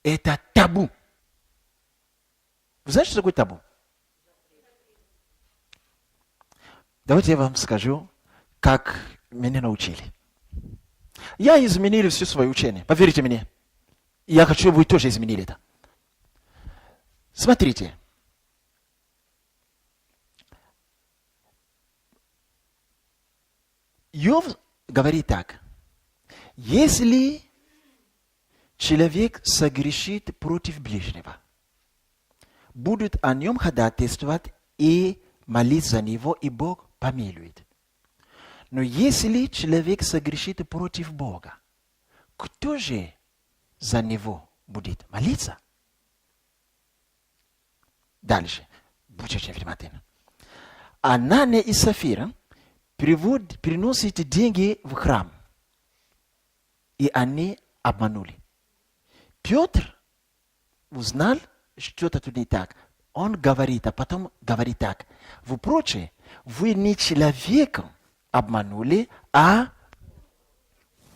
Это табу. Вы знаете, что такое табу? Давайте я вам скажу, как меня научили. Я изменил все свое учение. Поверьте мне. Я хочу, чтобы вы тоже изменили это. Смотрите. Иов говорит так. Если человек согрешит против ближнего, будут о нем ходатайствовать и молиться за него, и Бог помилует. Но если человек согрешит против Бога, кто же за него будет молиться? Дальше. Будьте очень внимательны. Анания и Сафира приносят деньги в храм. И они обманули. Петр узнал, что-то тут не так. Он говорит, а потом говорит так. Вы прочие, вы не человеком обманули, а...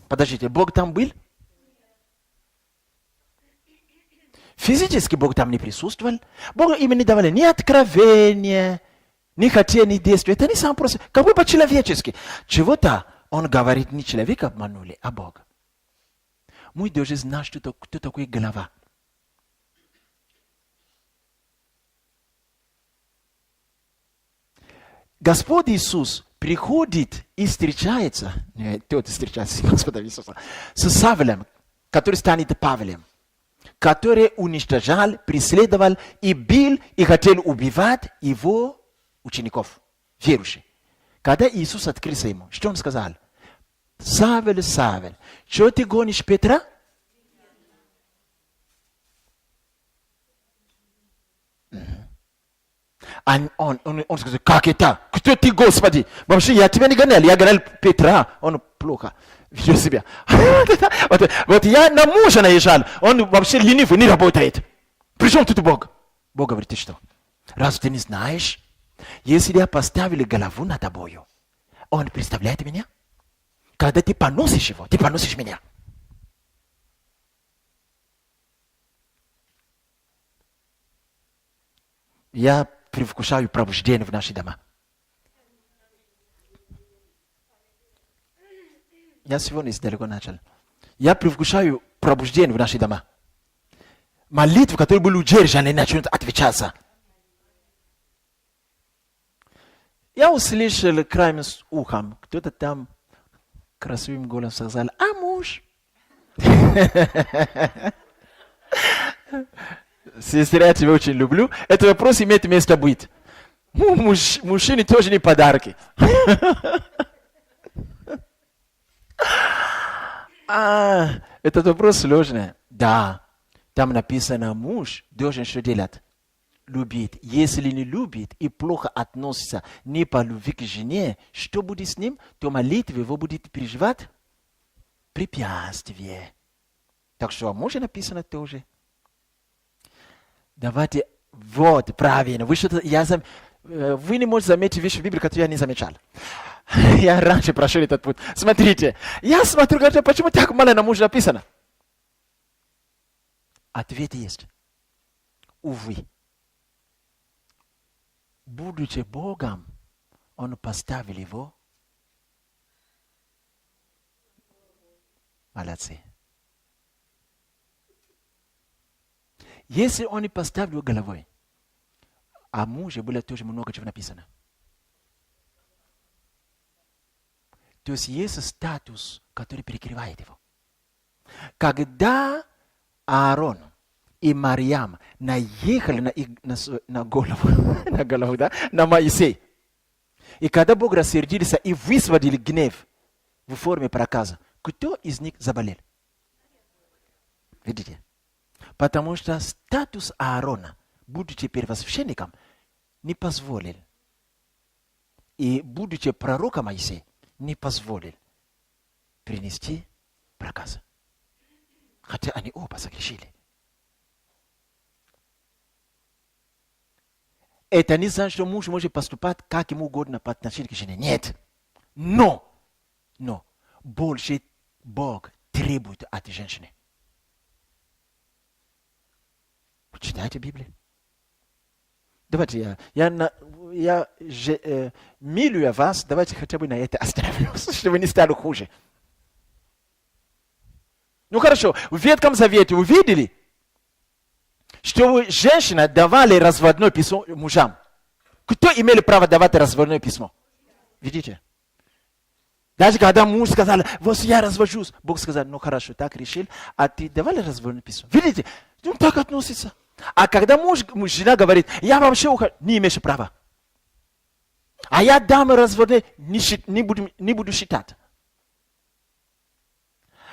Подождите, Бог там был? Физически Бог там не присутствовал. Бог им не давали ни откровения, ни хотел, ни действия. Это не сам просто, как бы по-человечески. Чего-то он говорит, не человека обманули, а Бога. Мы должны знать, кто такой голова. Господь Иисус приходит и встречается, тот встречается с Господом Иисусом, с Савлем, который станет Павлем, который уничтожал, преследовал и бил, и хотел убивать его учеников, верующих. Когда Иисус открылся ему, что он сказал? Савель, Савель, что ты гонишь Петра? Он сказал, как это? Кто ты, Господи? Вообще, я тебя не гонял, я гонял Петра. Он плохо ведет себя. Вот я на мужа наезжал, он вообще ленивый, не работает. Причем тут Бог? Бог говорит, ты что? Раз ты не знаешь, если я поставил голову над тобою, он представляет меня? Когда ты поносишь его, ты поносишь меня. Я привкушаю пробуждение в наши дома. Я сегодня далеко начал. Я привкушаю пробуждение в наши дома. Молитвы, которые были удержаны, начнут отвечаться. Я услышал краем с ухом, кто-то там красивым голосом сказал, а муж? Сестра, я тебя очень люблю. Этот вопрос имеет место быть. Мужчине тоже не подарки. Этот вопрос сложный. Да, там написано, муж должен что делать? Любит. Если не любит и плохо относится не по любви к жене, что будет с ним? То молитва его будет переживать препятствие. Так что о муже написано тоже. Давайте, вот, правильно. Вы не можете заметить вещи в Библии, которые я не замечал. Я раньше прошел этот путь. Смотрите, я смотрю, почему так мало на мужа написано? Ответ есть. Увы. Будучи Богом, он поставил его. Молодцы. Если он не поставил головой, о муже было тоже много чего написано. То есть есть статус, который перекрывает его. Когда Аарон и Марьям наехали на голову, да, на Моисея, и когда Бог рассердился и высвободил гнев в форме проказа, кто из них заболел? Видите? Потому что статус Аарона будучи первосвященником, не позволил. И, будучи пророком Моисея, не позволил принести проказы. Хотя они оба согрешили. Это не значит, что муж может поступать как ему угодно по отношению к жене. Нет. Но больше Бог требует от женщины. Вы читаете Библию? Давайте я милую вас, давайте хотя бы на это остановимся, чтобы не стало хуже. Ну хорошо, в Ветхом Завете увидели, что женщины давали разводное письмо мужам. Кто имел право давать разводное письмо? Видите? Даже когда муж сказал, вот я развожусь, Бог сказал, ну хорошо, так решил, а ты давали разводное письмо? Видите? Он так относится. А когда жена говорит, я вообще ухожу, не имеешь права. А я дам разводное, не буду считать.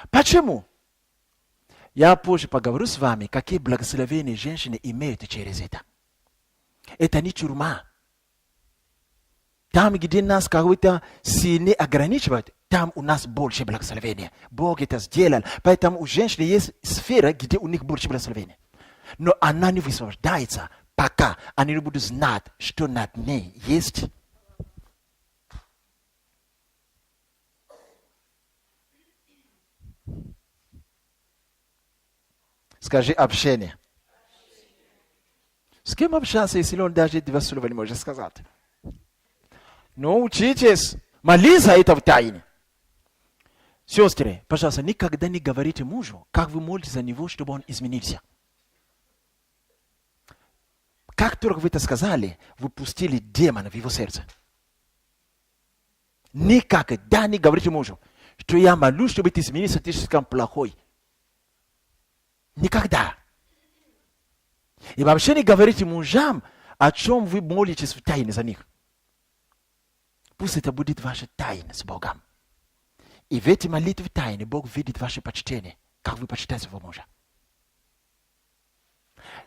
Почему? Я позже поговорю с вами, какие благословения женщины имеют через это. Это не тюрьма. Там, где нас какой-то сильно ограничивают, там у нас больше благословения. Бог это сделал. Поэтому у женщин есть сфера, где у них больше благословения. Но она не высвобождается, пока они не будут знать, что над ней есть. Скажи общение. С кем общаться, если он даже два слова не может сказать? Ну, учитесь. Молись за это в тайне. Сестры, пожалуйста, никогда не говорите мужу, как вы молитесь за него, чтобы он изменился. Как только вы это сказали, вы пустили демона в его сердце. Никогда не говорите мужу, что я молюсь, чтобы ты изменился, ты слишком плохой. Никогда. И вообще не говорите мужам, о чем вы молитесь в тайне за них. Пусть это будет ваша тайна с Богом. И в эти молитвы тайны Бог видит ваше почтение, как вы почитаете своего мужа.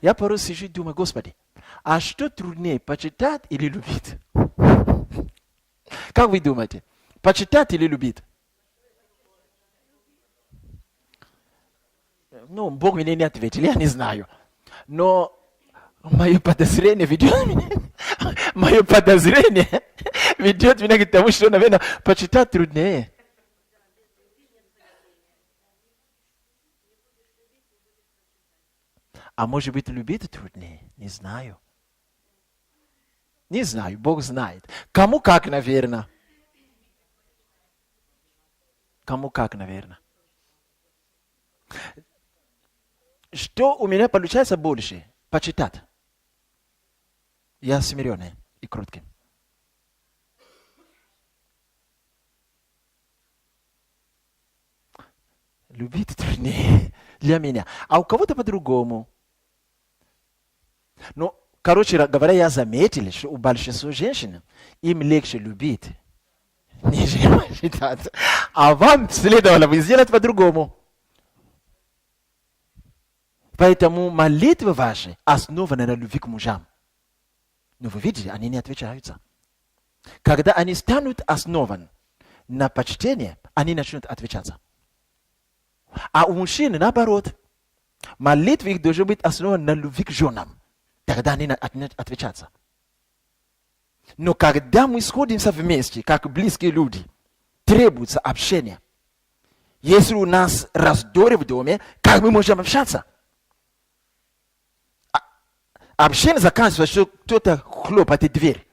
Я порой сижу и думаю, Господи, а что труднее, почитать или любить? Как вы думаете, почитать или любить? Ну, Бог мне не ответил, я не знаю. Но мое подозрение ведет меня к тому, что, наверное, почитать труднее. А может быть, любить труднее? Не знаю. Не знаю, Бог знает. Кому как, наверное. Кому как, наверное. Что у меня получается больше? Почитать. Я смиренный и кроткий. Любить труднее для меня. А у кого-то по-другому. Ну, короче говоря, я заметил, что у большинства женщин им легче любить, нежели почитать. А вам следовало бы сделать по-другому. Поэтому молитвы ваши основаны на любви к мужам. Но вы видите, они не отвечаются. Когда они станут основаны на почтении, они начнут отвечаться. А у мужчин наоборот. Молитвы их должны быть основаны на любви к женам. Тогда они начнут отвечаться. Но когда мы сходимся вместе, как близкие люди, требуется общение. Если у нас раздоры в доме, как мы можем общаться? Общение заканчивается, что кто-то хлопает дверь.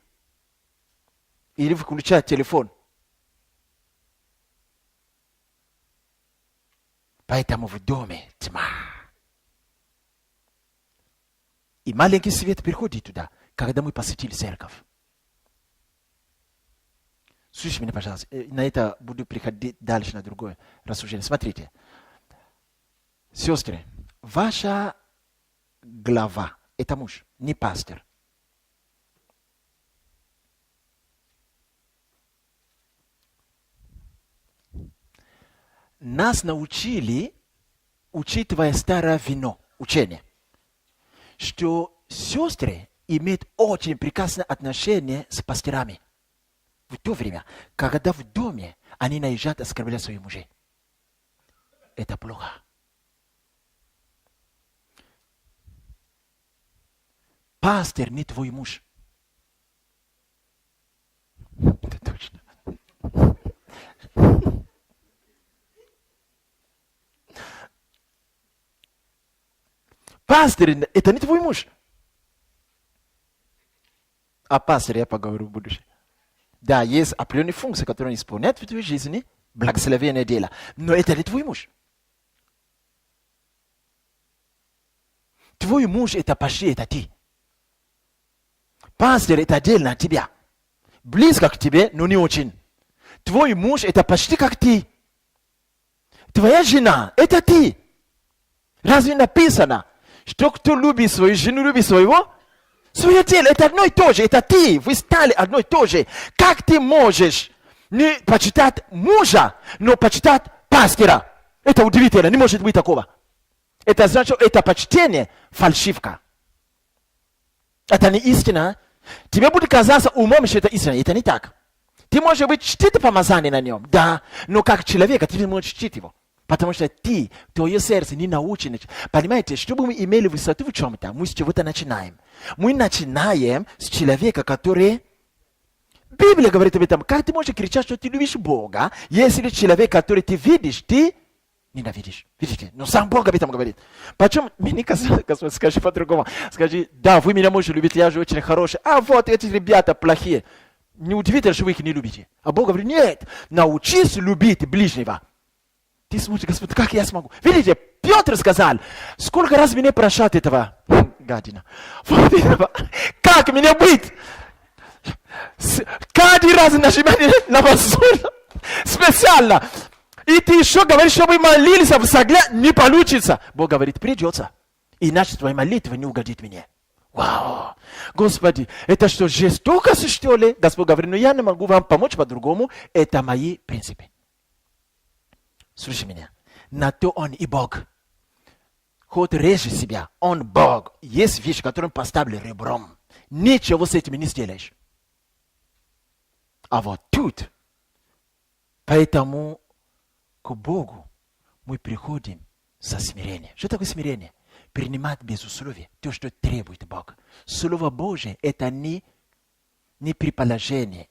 Или включает телефон. Поэтому в доме тьма. И маленький свет приходит туда, когда мы посетили церковь. Слушайте меня, пожалуйста. На это буду приходить дальше на другое рассуждение. Смотрите. Сестры, ваша глава – это муж, не пастор. Нас научили, учитывая старое вино, учение, что сестры имеют очень прекрасное отношение с пасторами. В то время, когда в доме они наезжают, оскорбляют своих мужей. Это плохо. Пастор не твой муж. Это точно. Пастор, это не твой муж. А пастор, я поговорю в будущем. Да, есть определенные функции, которые он исполняет в твоей жизни, благословение дела. Но это не твой муж. Твой муж это почти это ты. Пастор это отдельно от тебя. Близко к тебе, но не очень. Твой муж это почти как ты. Твоя жена это ты. Разве написано, что кто любит свою жену, любит своего? Свое тело, это одно и то же, это ты, вы стали одно и то же. Как ты можешь не почитать мужа, но почитать пастора? Это удивительно, не может быть такого. Это значит, что это почтение фальшивка. Это не истина. Тебе будет казаться умом, что это истина. Это не так. Ты можешь быть чтить помазание на нем, да, но как человека ты не можешь чтить его. Потому что ты, твое сердце не научено. Понимаете, чтобы мы имели высоту в чем-то, мы с чего-то начинаем. Мы начинаем с человека, который... Библия говорит об этом. Как ты можешь кричать, что ты любишь Бога, если человек, который ты видишь, ты ненавидишь? Видите? Но сам Бог об этом говорит. Почему? Мне казалось, Господь, скажи по-другому. Скажи, да, вы меня можете любить, я же очень хороший. А вот эти ребята плохие. Неудивительно, что вы их не любите. А Бог говорит, нет, научись любить ближнего. Ты смотришь, Господь, как я смогу? Видите, Петр сказал, сколько раз меня прощают этого гадина. Вот этого. Как мне быть? Каждый раз нажимать на бассейн. Специально. И ты еще говоришь, чтобы молились, а не получится. Бог говорит, придется. Иначе твоя молитва не угодит мне. Вау! Господи, это что, жестокость, что ли? Господь говорит, но я не могу вам помочь по-другому. Это мои принципы. Слушай меня. На то он и Бог. Хоть режет себя, он Бог. Есть вещи, которые он поставил ребром. Ничего с этим не сделаешь. А вот тут, поэтому к Богу мы приходим со смирением. Что такое смирение? Принимать без условий то, что требует Бог. Слово Божие это не предположение.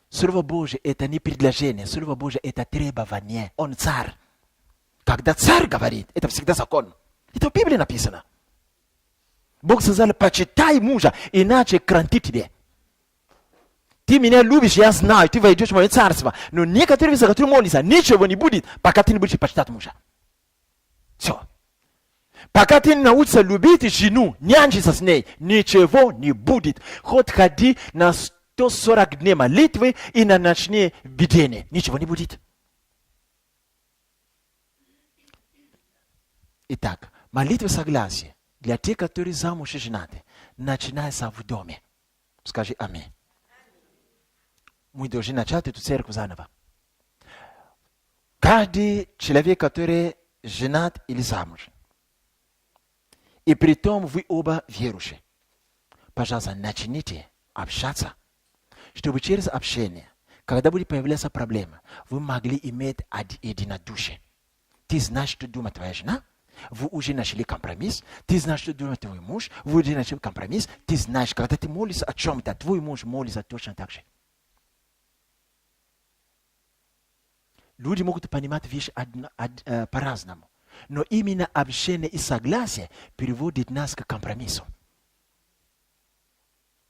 Слово Божие это не предложение. Слово Божие это требование. Он царь. Когда царь говорит, это всегда закон. Это в Библии написано. Бог сказал, почитай мужа, иначе кранты тебе. Ты меня любишь, я знаю, ты войдешь в мое царство. Но некоторые вещи, которые молятся, ничего не будет, пока ты не будешь почитать мужа. Все. Пока ты не научишься любить жену, нянчиться с ней, ничего не будет. Хоть ходи на 140 дней молитвы и на ночные бдения. Ничего не будет. Итак, молитва согласия для тех, которые замуж и женаты, начинается в доме. Скажи аминь. Мы должны начать эту церковь заново. Каждый человек, который женат или замужем, и при том вы оба верующие, пожалуйста, начните общаться, чтобы через общение, когда будет появляться проблема, вы могли иметь единодушие. Ты знаешь, что думает твоя жена, вы уже нашли компромисс, ты знаешь, что думает твой муж, вы уже нашли компромисс, ты знаешь, когда ты молишься о чем-то, твой муж молится точно так же. Люди могут понимать вещи по-разному. Но именно общение и согласие переводит нас к компромиссу.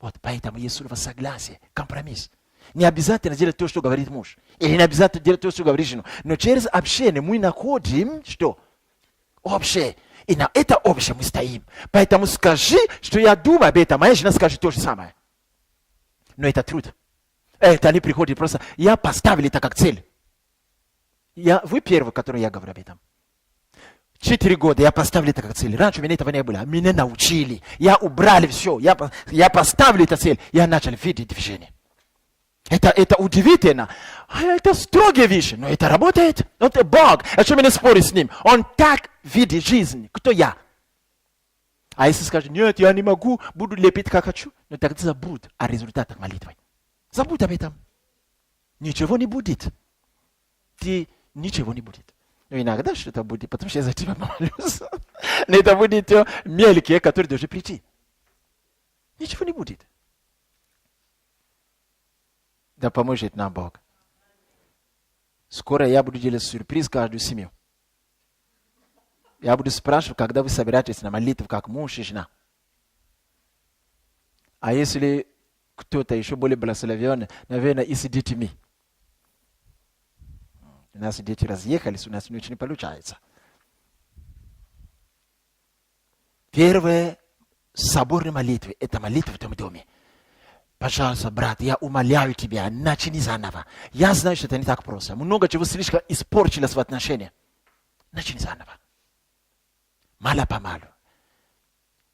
Вот поэтому есть слово согласие, компромисс. Не обязательно делать то, что говорит муж. Или не обязательно делать то, что говорит жена. Но через общение мы находим, что? Общее. И на это общее мы стоим. Поэтому скажи, что я думаю об этом, моя жена скажет то же самое. Но это труд. Это не приходит просто. Я поставил это как цель. Вы первый, который я говорю об этом. 4 года я поставил это как цель. Раньше у меня этого не было. Меня научили. Я убрали все. Я поставил эту цель. Я начал видеть движение. Это удивительно. Это строгие вещи. Но это работает. Это Бог. А что мне спорить с ним? Он так видит жизнь. Кто я? А если скажешь, нет, я не могу, буду лепить как хочу, но тогда забудь о результатах молитвы. Забудь об этом. Ничего не будет. Ничего не будет. Но иногда что-то будет, потому что я за тебя помолюсь. Но это будет те мелкие, которые должны прийти. Ничего не будет. Да поможет нам Бог. Скоро я буду делать сюрприз каждую семью. Я буду спрашивать, когда вы собираетесь на молитву, как муж и жена. А если кто-то еще более благословенный, наверное, и с детьми. У нас дети разъехались, у нас ничего не получается. Первая соборная молитва – это молитва в том доме. Пожалуйста, брат, я умоляю тебя, начни заново. Я знаю, что это не так просто. Много чего слишком испорчилось в отношениях. Начни заново. Мало-помалу.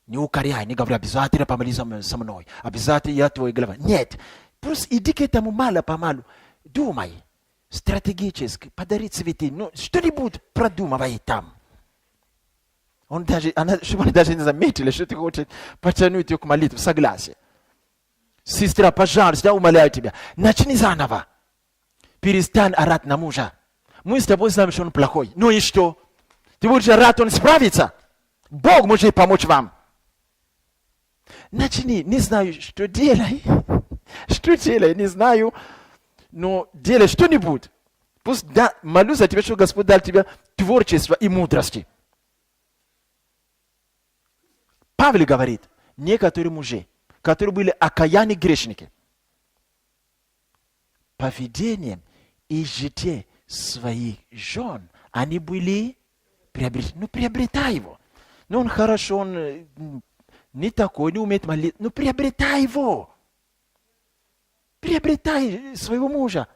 Не укоряй, не говори, обязательно помолись со мной. Обязательно я твой голова. Нет. Просто иди к этому мало-помалу. Думай. Стратегически. Подари цветы. Ну, что-нибудь продумывай там. Чтобы она даже не заметила, что ты хочешь потянуть ее к молитве. Согласие. Сестра, пожалуйста, я умоляю тебя. Начни заново. Перестань орать на мужа. Мы с тобой знаем, что он плохой. Ну и что? Ты будешь рад, он справится. Бог может помочь вам. Начни, не знаю, что делай. Что делай, не знаю. Но делай что-нибудь. Пусть молюсь за тебя, что Господь дал тебе творчество и мудрости. Павел говорит, некоторые мужи, которые были окаянные грешники, поведением и житием своих жен, они были приобретены. Ну, приобретай его. Ну, он хорошо, он не такой, не умеет молиться. Ну, приобретай его. Приобретай своего мужа.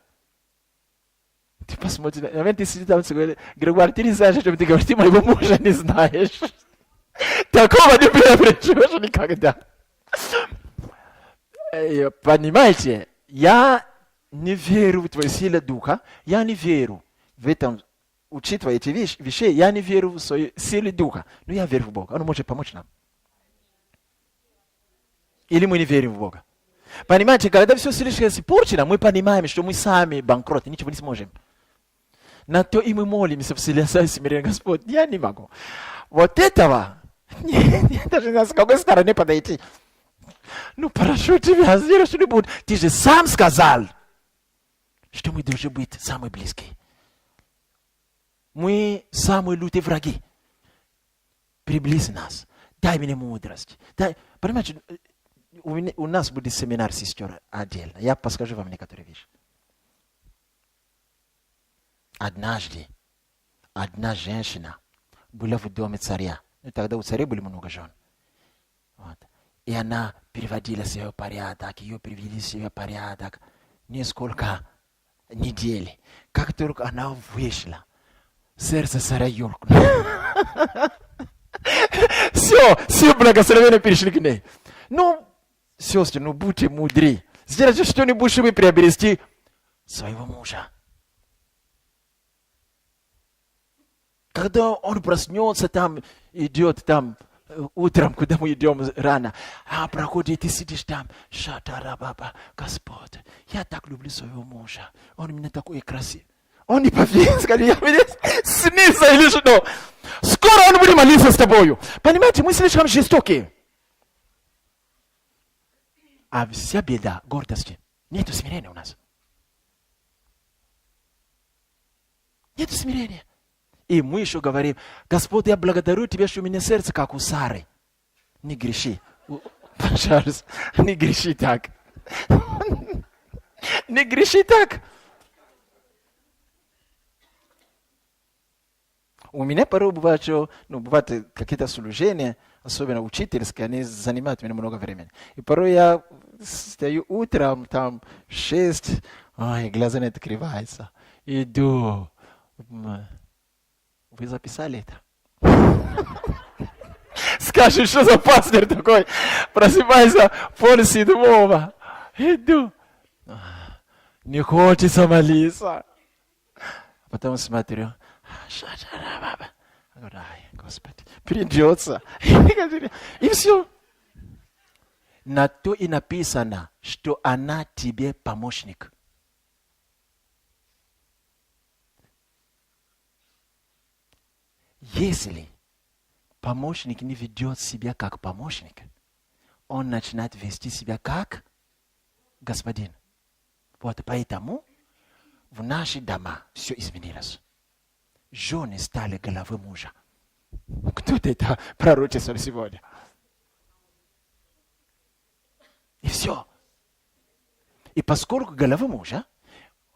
Ты посмотри, наверное, ты сидишь там и говоришь, Григорий, ты не знаешь, о чем ты говоришь, ты моего мужа не знаешь. Такого не приобретешь никогда. Понимаете, я не верю в твою силу духа, я не верю в этом, учитывая эти вещи, я не верю в свою силу духа, но я верю в Бога, Он может помочь нам. Или мы не верим в Бога? Понимаете, когда все слишком испорчено, мы понимаем, что мы сами банкроты, ничего не сможем. На то и мы молимся в силе смирения, Господь, я не могу. Вот этого, я даже не знаю, с какой стороны подойти. Ну, прошу тебя, сделай что-нибудь. Ты же сам сказал, что мы должны быть самые близкие. Мы самые лютые враги. Приблизь нас. Дай мне мудрость. Понимаете, у нас будет семинар сестер отдельно. Я подскажу вам некоторые вещи. Однажды одна женщина была в доме царя. И тогда у царя были много жен. Вот. И она приводила себя в порядок, ее привели себя в порядок несколько недель. Как только она вышла, сердце царя ёркнуло. Все благословения перешли к ней. Ну, сестры, ну будьте мудры. Сделайте что-нибудь, чтобы приобрести своего мужа. Когда он проснется, там идет там утром, куда мы идем рано, проходит, и сидишь там, шатарабаба, Господь, я так люблю своего мужа, он у меня такой красивый. Он не поверит, скажет, я меня снится или что? Скоро он будет молиться с тобою. Понимаете, мы слишком жестокие. А вся беда гордости. Нету смирения у нас. Нету смирения. И мы еще говорим, Господь, я благодарю тебя, что у меня сердце, как у Сары. Не греши. Пожалуйста, не греши так. Не греши так. У меня порой бывает, что, бывают какие-то служения, особенно учительские, они занимают меня много времени. И порой я стою утром, там, 6, глаза не открываются. Иду. Вы записали это? Скажи, что за пастор такой? Просыпайся пол-седьмого. Иду. Не хочется молиться. Потом смотрю. Ай, Господи, придется. И все. На то и написано, что она тебе помощник. Если помощник не ведет себя как помощник, он начинает вести себя как господин. Вот поэтому в наши дома все изменилось. Жены стали головой мужа. Кто-то это пророчествовал сегодня. И все. И поскольку голова мужа,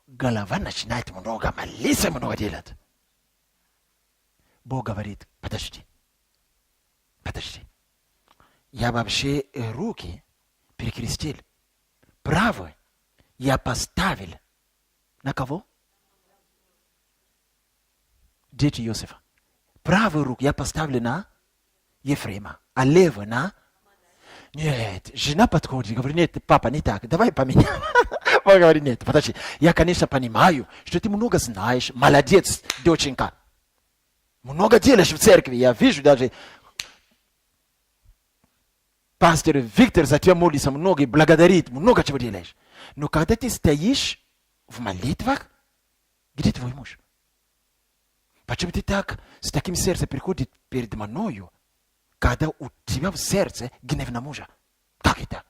голова начинает много молиться, много делать. Бог говорит, подожди. Я вообще руки перекрестил. Правый я поставил. На кого? Дети Иосифа. Правую руку я поставлю на Ефрема, а левую на... Нет, жена подходит, говорит, нет, папа, не так, давай поменяем. Папа говорит, нет, подожди, я, конечно, понимаю, что ты много знаешь, молодец, доченька. Много делаешь в церкви, я вижу даже... Пастор Виктор за тебя молится, много благодарит, много чего делаешь. Но когда ты стоишь в молитвах, где твой муж? Почему ты так с таким сердцем приходит перед мною, когда у тебя в сердце гнев на мужа? Как это?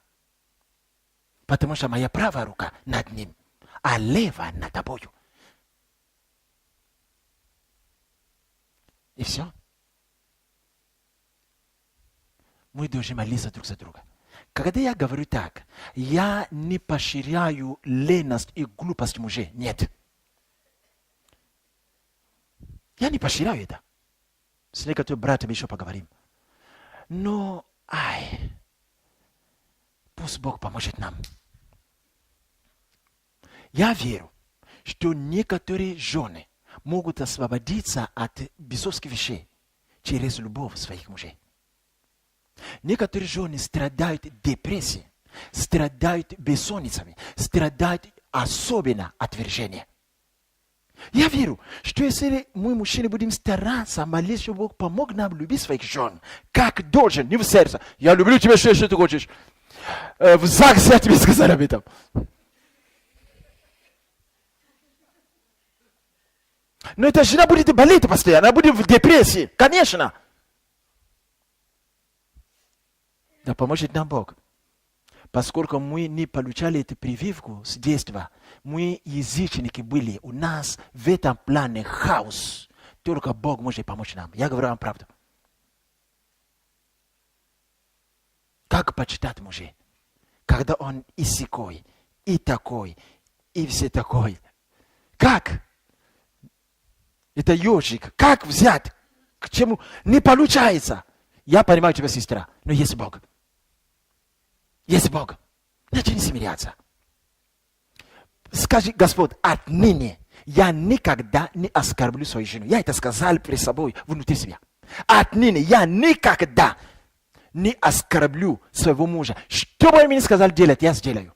Потому что моя правая рука над ним, а левая над тобою. И все. Мы должны молиться друг за друга. Когда я говорю так, я не поощряю леность и глупость мужей. Нет. Я не поощряю это. С некоторыми братьями еще поговорим. Но, пусть Бог поможет нам. Я верю, что некоторые жены могут освободиться от бесовских вещей через любовь своих мужей. Некоторые жены страдают депрессией, страдают бессонницами, страдают особенно отвержением. Я верю, что если мы, мужчины, будем стараться молиться, чтобы Бог помог нам любить своих жен, как должен, не в сердце. Я люблю тебя, что ты хочешь. В ЗАГСе я тебе сказал об этом. Но эта жена будет болеть постоянно, она будет в депрессии, конечно. Да поможет нам Бог. Поскольку мы не получали эту прививку с детства, мы язычники были, у нас в этом плане хаос. Только Бог может помочь нам. Я говорю вам правду. Как почитать мужей? Когда он и сякой, и такой, и все такой. Как? Это ежик. Как взять? К чему? Не получается. Я понимаю тебя, сестра, но есть Бог. Есть Бог. Начни смиряться. Скажи, Господь, отныне я никогда не оскорблю свою жену. Я это сказал при собой, внутри себя. Отныне я никогда не оскорблю своего мужа. Что бы он мне сказал делать, я сделаю.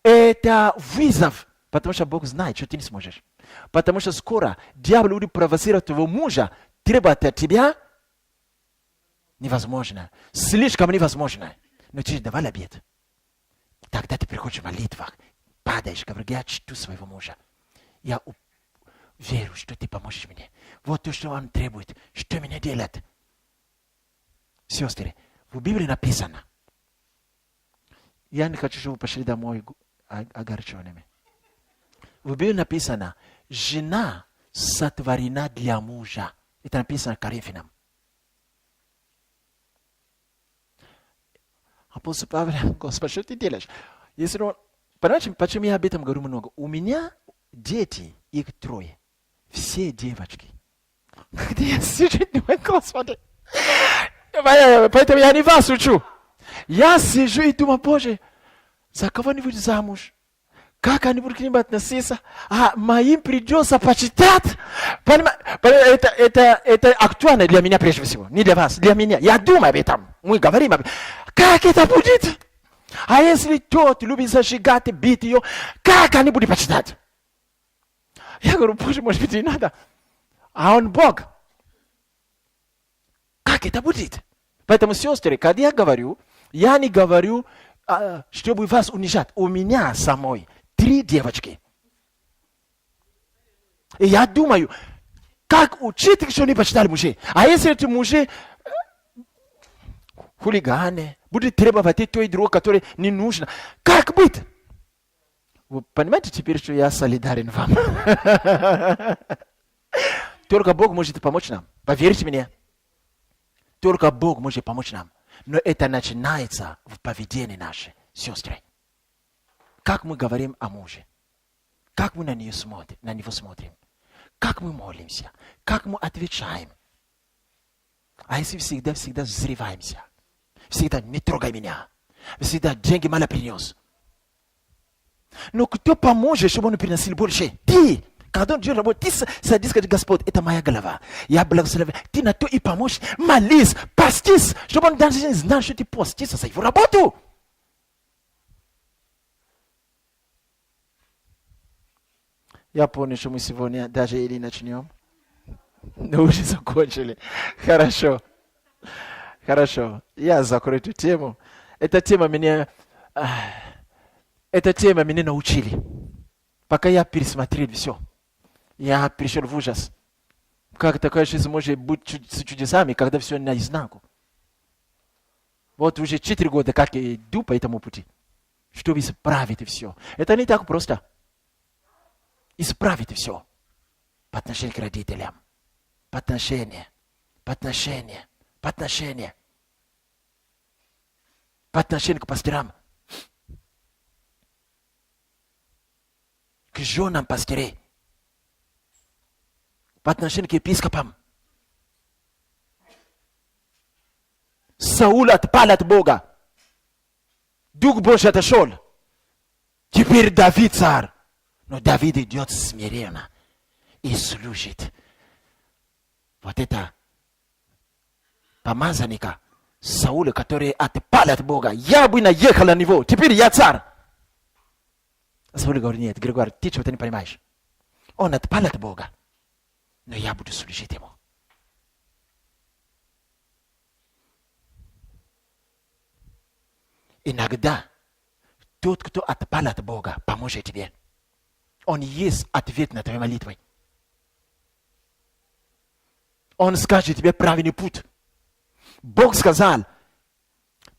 Это вызов, потому что Бог знает, что ты не сможешь. Потому что скоро дьявол будет провоцировать твоего мужа, требовать от тебя невозможно. Слишком невозможно. Но ты же давал обед. Тогда ты приходишь в молитвах, падаешь, говоришь, я чту своего мужа. Я верю, что ты поможешь мне. Вот то, что он требует. Что мне делать? Сестры, в Библии написано. Я не хочу, чтобы вы пошли домой огорченными. В Библии написано, жена сотворена для мужа. Это написано Коринфянам. Апостол Павел, Господи, что ты делаешь? Если он... Понимаете, почему я об этом говорю много? У меня дети, их 3. Все девочки. Когда я сижу и думаю, Господи, поэтому я не вас учу. Я сижу и думаю, Боже, за кого-нибудь замуж? Как они будут к ним относиться? А моим придется почитать. Это актуально для меня прежде всего. Не для вас, для меня. Я думаю об этом. Мы говорим об этом. Как это будет? А если тот любит зажигать, бить ее, как они будут почитать? Я говорю, Боже, может быть, и надо. А он Бог. Как это будет? Поэтому, сестры, когда я не говорю, чтобы вас унижать. У меня самой 3 девочки. И я думаю, как учить, что не почитали мужей? А если эти мужи хулиганы, будут требовать и то, и другое, которое не нужно. Как быть? Вы понимаете теперь, что я солидарен вам? Только Бог может помочь нам. Поверьте мне. Только Бог может помочь нам. Но это начинается в поведении нашей сестры. Как мы говорим о муже? Как мы на него смотрим? Как мы молимся? Как мы отвечаем? А если всегда взрываемся? Всегда не трогай меня. Всегда деньги мало принес. Но кто поможет, чтобы он приносил больше? Ты! Когда он делает работу, ты садись, скажи, Господь, это моя голова. Я благословляю. Ты на то и поможешь. Молись, постись, чтобы он даже не знал, что ты постишься за его работу. Я помню, что мы сегодня даже или начнем. Но уже закончили. Хорошо. Я закрою эту тему. Эта тема меня научили. Пока я пересмотрел все. Я пришел в ужас. Как такая жизнь может быть с чудесами, когда все наизнанку? Вот уже 4 года, как я иду по этому пути. Чтобы исправить все. Это не так просто. Исправить все. По отношению к родителям. По отношению к пастырям. К женам пастырей. По отношению к епископам. Саул отпал от Бога. Дух Божий отошел. Теперь Давид царь. Но Давид идет смиренно и служит. Вот это помазанника Саула, который отпал от Бога. Я бы наехал на него. Теперь я царь. Саул говорит, нет, Григорий, ты чего-то не понимаешь. Он отпал от Бога. Но я буду служить ему. Иногда тот, кто отпал от Бога, поможет тебе. Он есть ответ на твою молитву. Он скажет тебе правильный путь. Бог сказал,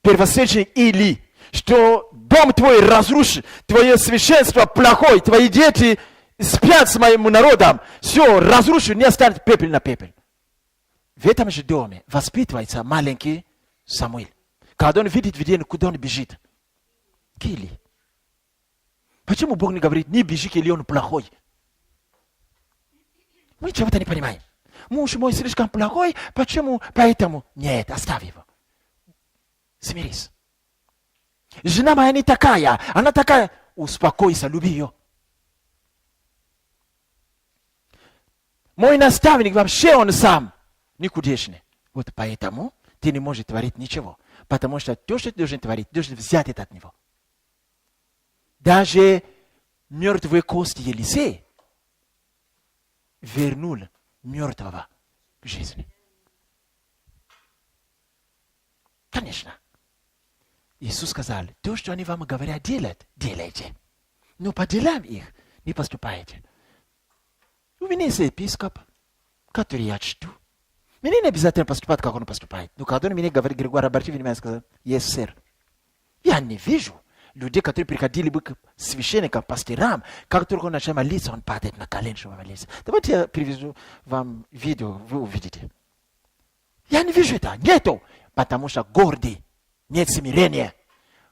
первосвященник Или, что дом твой разрушен, твое священство плохое, твои дети спят с моим народом, все разрушено, не останется пепель на пепель. В этом же доме воспитывается маленький Самуил. Когда он видит видение, куда он бежит? К Или. Почему Бог не говорит, не бежи к Или, он плохой? Мы чего-то не понимаем. Муж мой слишком плохой, почему? Поэтому нет, оставь его. Смирись. Жена моя не такая, она такая. Успокойся, люби ее. Мой наставник вообще он сам никудешный. Вот поэтому ты не можешь творить ничего. Потому что то, что ты должен творить, должен взять это от него. Даже мертвые кости Елисея вернул мертвого к жизни. Конечно. Иисус сказал, то, что они вам говорят делать, делайте. Но по делам их не поступайте. У меня есть епископ, который я чту. Мне не обязательно поступать, как он поступает. Но когда он мне говорит, Григорий, обрати внимание, сказал, yes, сэр. Я не вижу людей, которые приходили бы к священникам, пастырам, как только он начал молиться, он падает на колени, чтобы молиться. Давайте я привезу вам видео, вы увидите. Я не вижу это, нету, потому что гордый, нет смирения.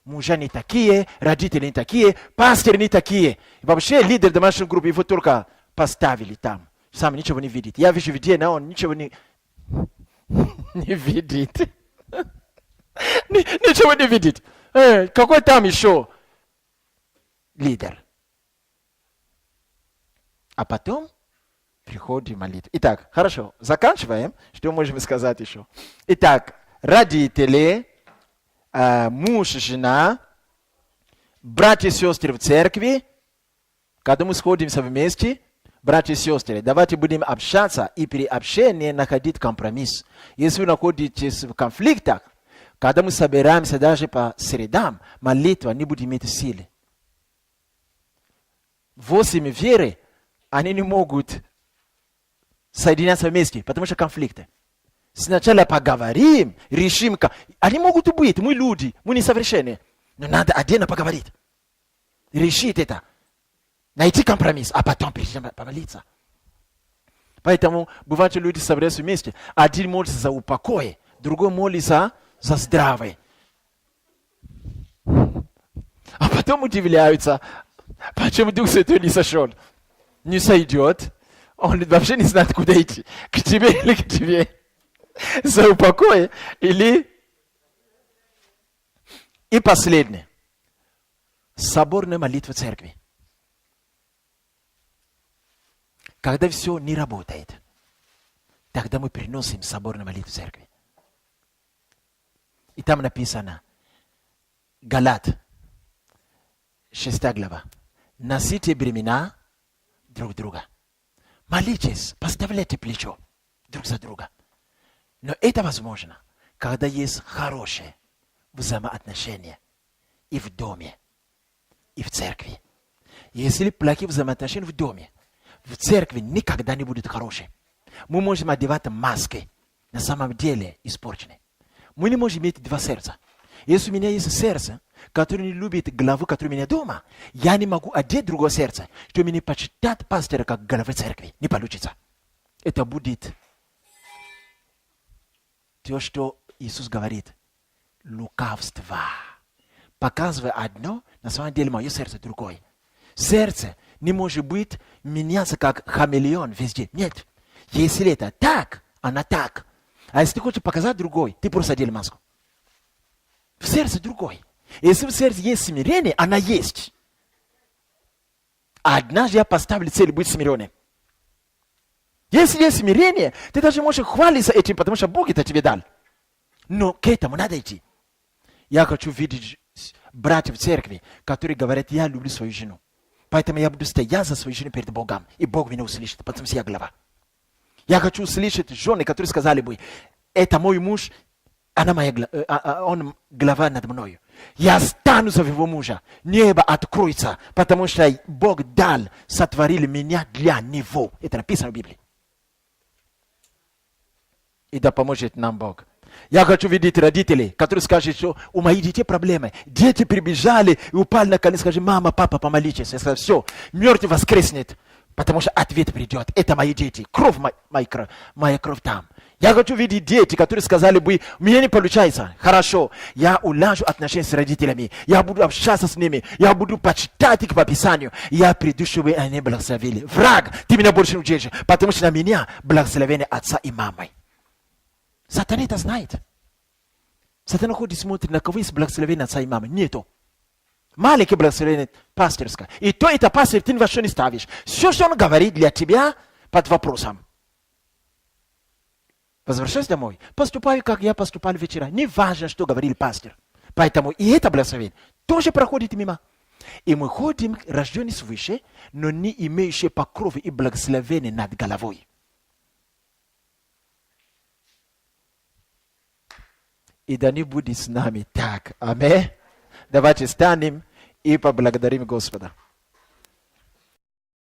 Мужья не такие, родители не такие, пастырь не такие. И вообще лидер домашней группы, его только поставили там. Сам ничего не видит. Я вижу видео, но он ничего не видит. Ничего не видит. Какой там еще лидер? А потом приходит молитва. Итак, хорошо, заканчиваем. Что можем сказать еще? Итак, родители, муж, жена, братья и сестры в церкви, когда мы сходимся вместе, Братья и сестры, давайте будем общаться и при общении находить компромисс. Если вы находитесь в конфликтах, когда мы собираемся даже по средам, молитва не будет иметь силы. 8 веры, они не могут соединяться вместе, потому что конфликты. Сначала поговорим, решим, как... Они могут быть, мы люди, мы несовершенны. Но надо отдельно поговорить. Решить это. Найти компромисс, а потом помолиться. Поэтому бывает, люди собираются вместе. Один молится за упокой, другой молится за здравие. А потом удивляются, почему Дух Святой не сошел. Не сойдет. Он вообще не знает, куда идти. К тебе или к тебе. За упокой или... И последнее. Соборная молитва церкви. Когда все не работает, тогда мы приносим соборную молитву церкви. И там написано, Галат, 6 глава. Носите бремена друг друга. Молитесь, поставляйте плечо друг за друга. Но это возможно, когда есть хорошее взаимоотношения и в доме, и в церкви. Если плохие взаимоотношения в доме, в церкви никогда не будет хорошей. Мы можем одевать маски, на самом деле испорчены. Мы не можем иметь два сердца. Если у меня есть сердце, которое не любит главу, которая у меня дома, я не могу одеть другое сердце, что меня почитать пастора как главы церкви. Не получится. Это будет то, что Иисус говорит. Лукавство. Показывая одно, на самом деле мое сердце другое. Сердце не может быть меняться как хамелеон везде. Нет. Если это так, она так. А если ты хочешь показать другой, ты просто одели маску. В сердце другой. Если в сердце есть смирение, она есть. А однажды я поставлю цель быть смиренным. Если есть смирение, ты даже можешь хвалиться этим, потому что Бог это тебе дал. Но к этому надо идти. Я хочу видеть братьев в церкви, которые говорят, я люблю свою жену. Поэтому я буду стоять за свою жену перед Богом. И Бог меня услышит, потому что я глава. Я хочу услышать жены, которые сказали бы, это мой муж, он глава над мною. Я стану за его мужа. Небо откроется, потому что Бог дал, сотворил меня для него. Это написано в Библии. И да поможет нам Бог. Я хочу видеть родителей, которые скажут, что у моих детей проблемы. Дети прибежали и упали на колени, скажут, мама, папа, помолитесь. Я скажу, все, мертвый воскреснет, потому что ответ придет. Это мои дети, кровь моя кровь там. Я хочу видеть дети, которые сказали бы, у меня не получается. Хорошо, я улажу отношения с родителями, я буду общаться с ними, я буду почитать их по Писанию. Я приду, чтобы они благословили. Враг, ты меня больше не учишь, потому что на меня благословение отца и мамы. Сатана это знает. Сатана ходит, смотрит, на кого есть благословение отца и мамы. Нету. Маленькое благословение пасторское. И то это пастор, ты ни во что не ставишь. Все, что он говорит для тебя, под вопросом. Возвращайся домой. Поступай, как я поступал вчера. Не важно, что говорил пастор. Поэтому и это благословение тоже проходит мимо. И мы ходим, рожденные свыше, но не имеющие покровы и благословения над головой. И да не будет с нами так. Аминь. Давайте станем и поблагодарим Господа.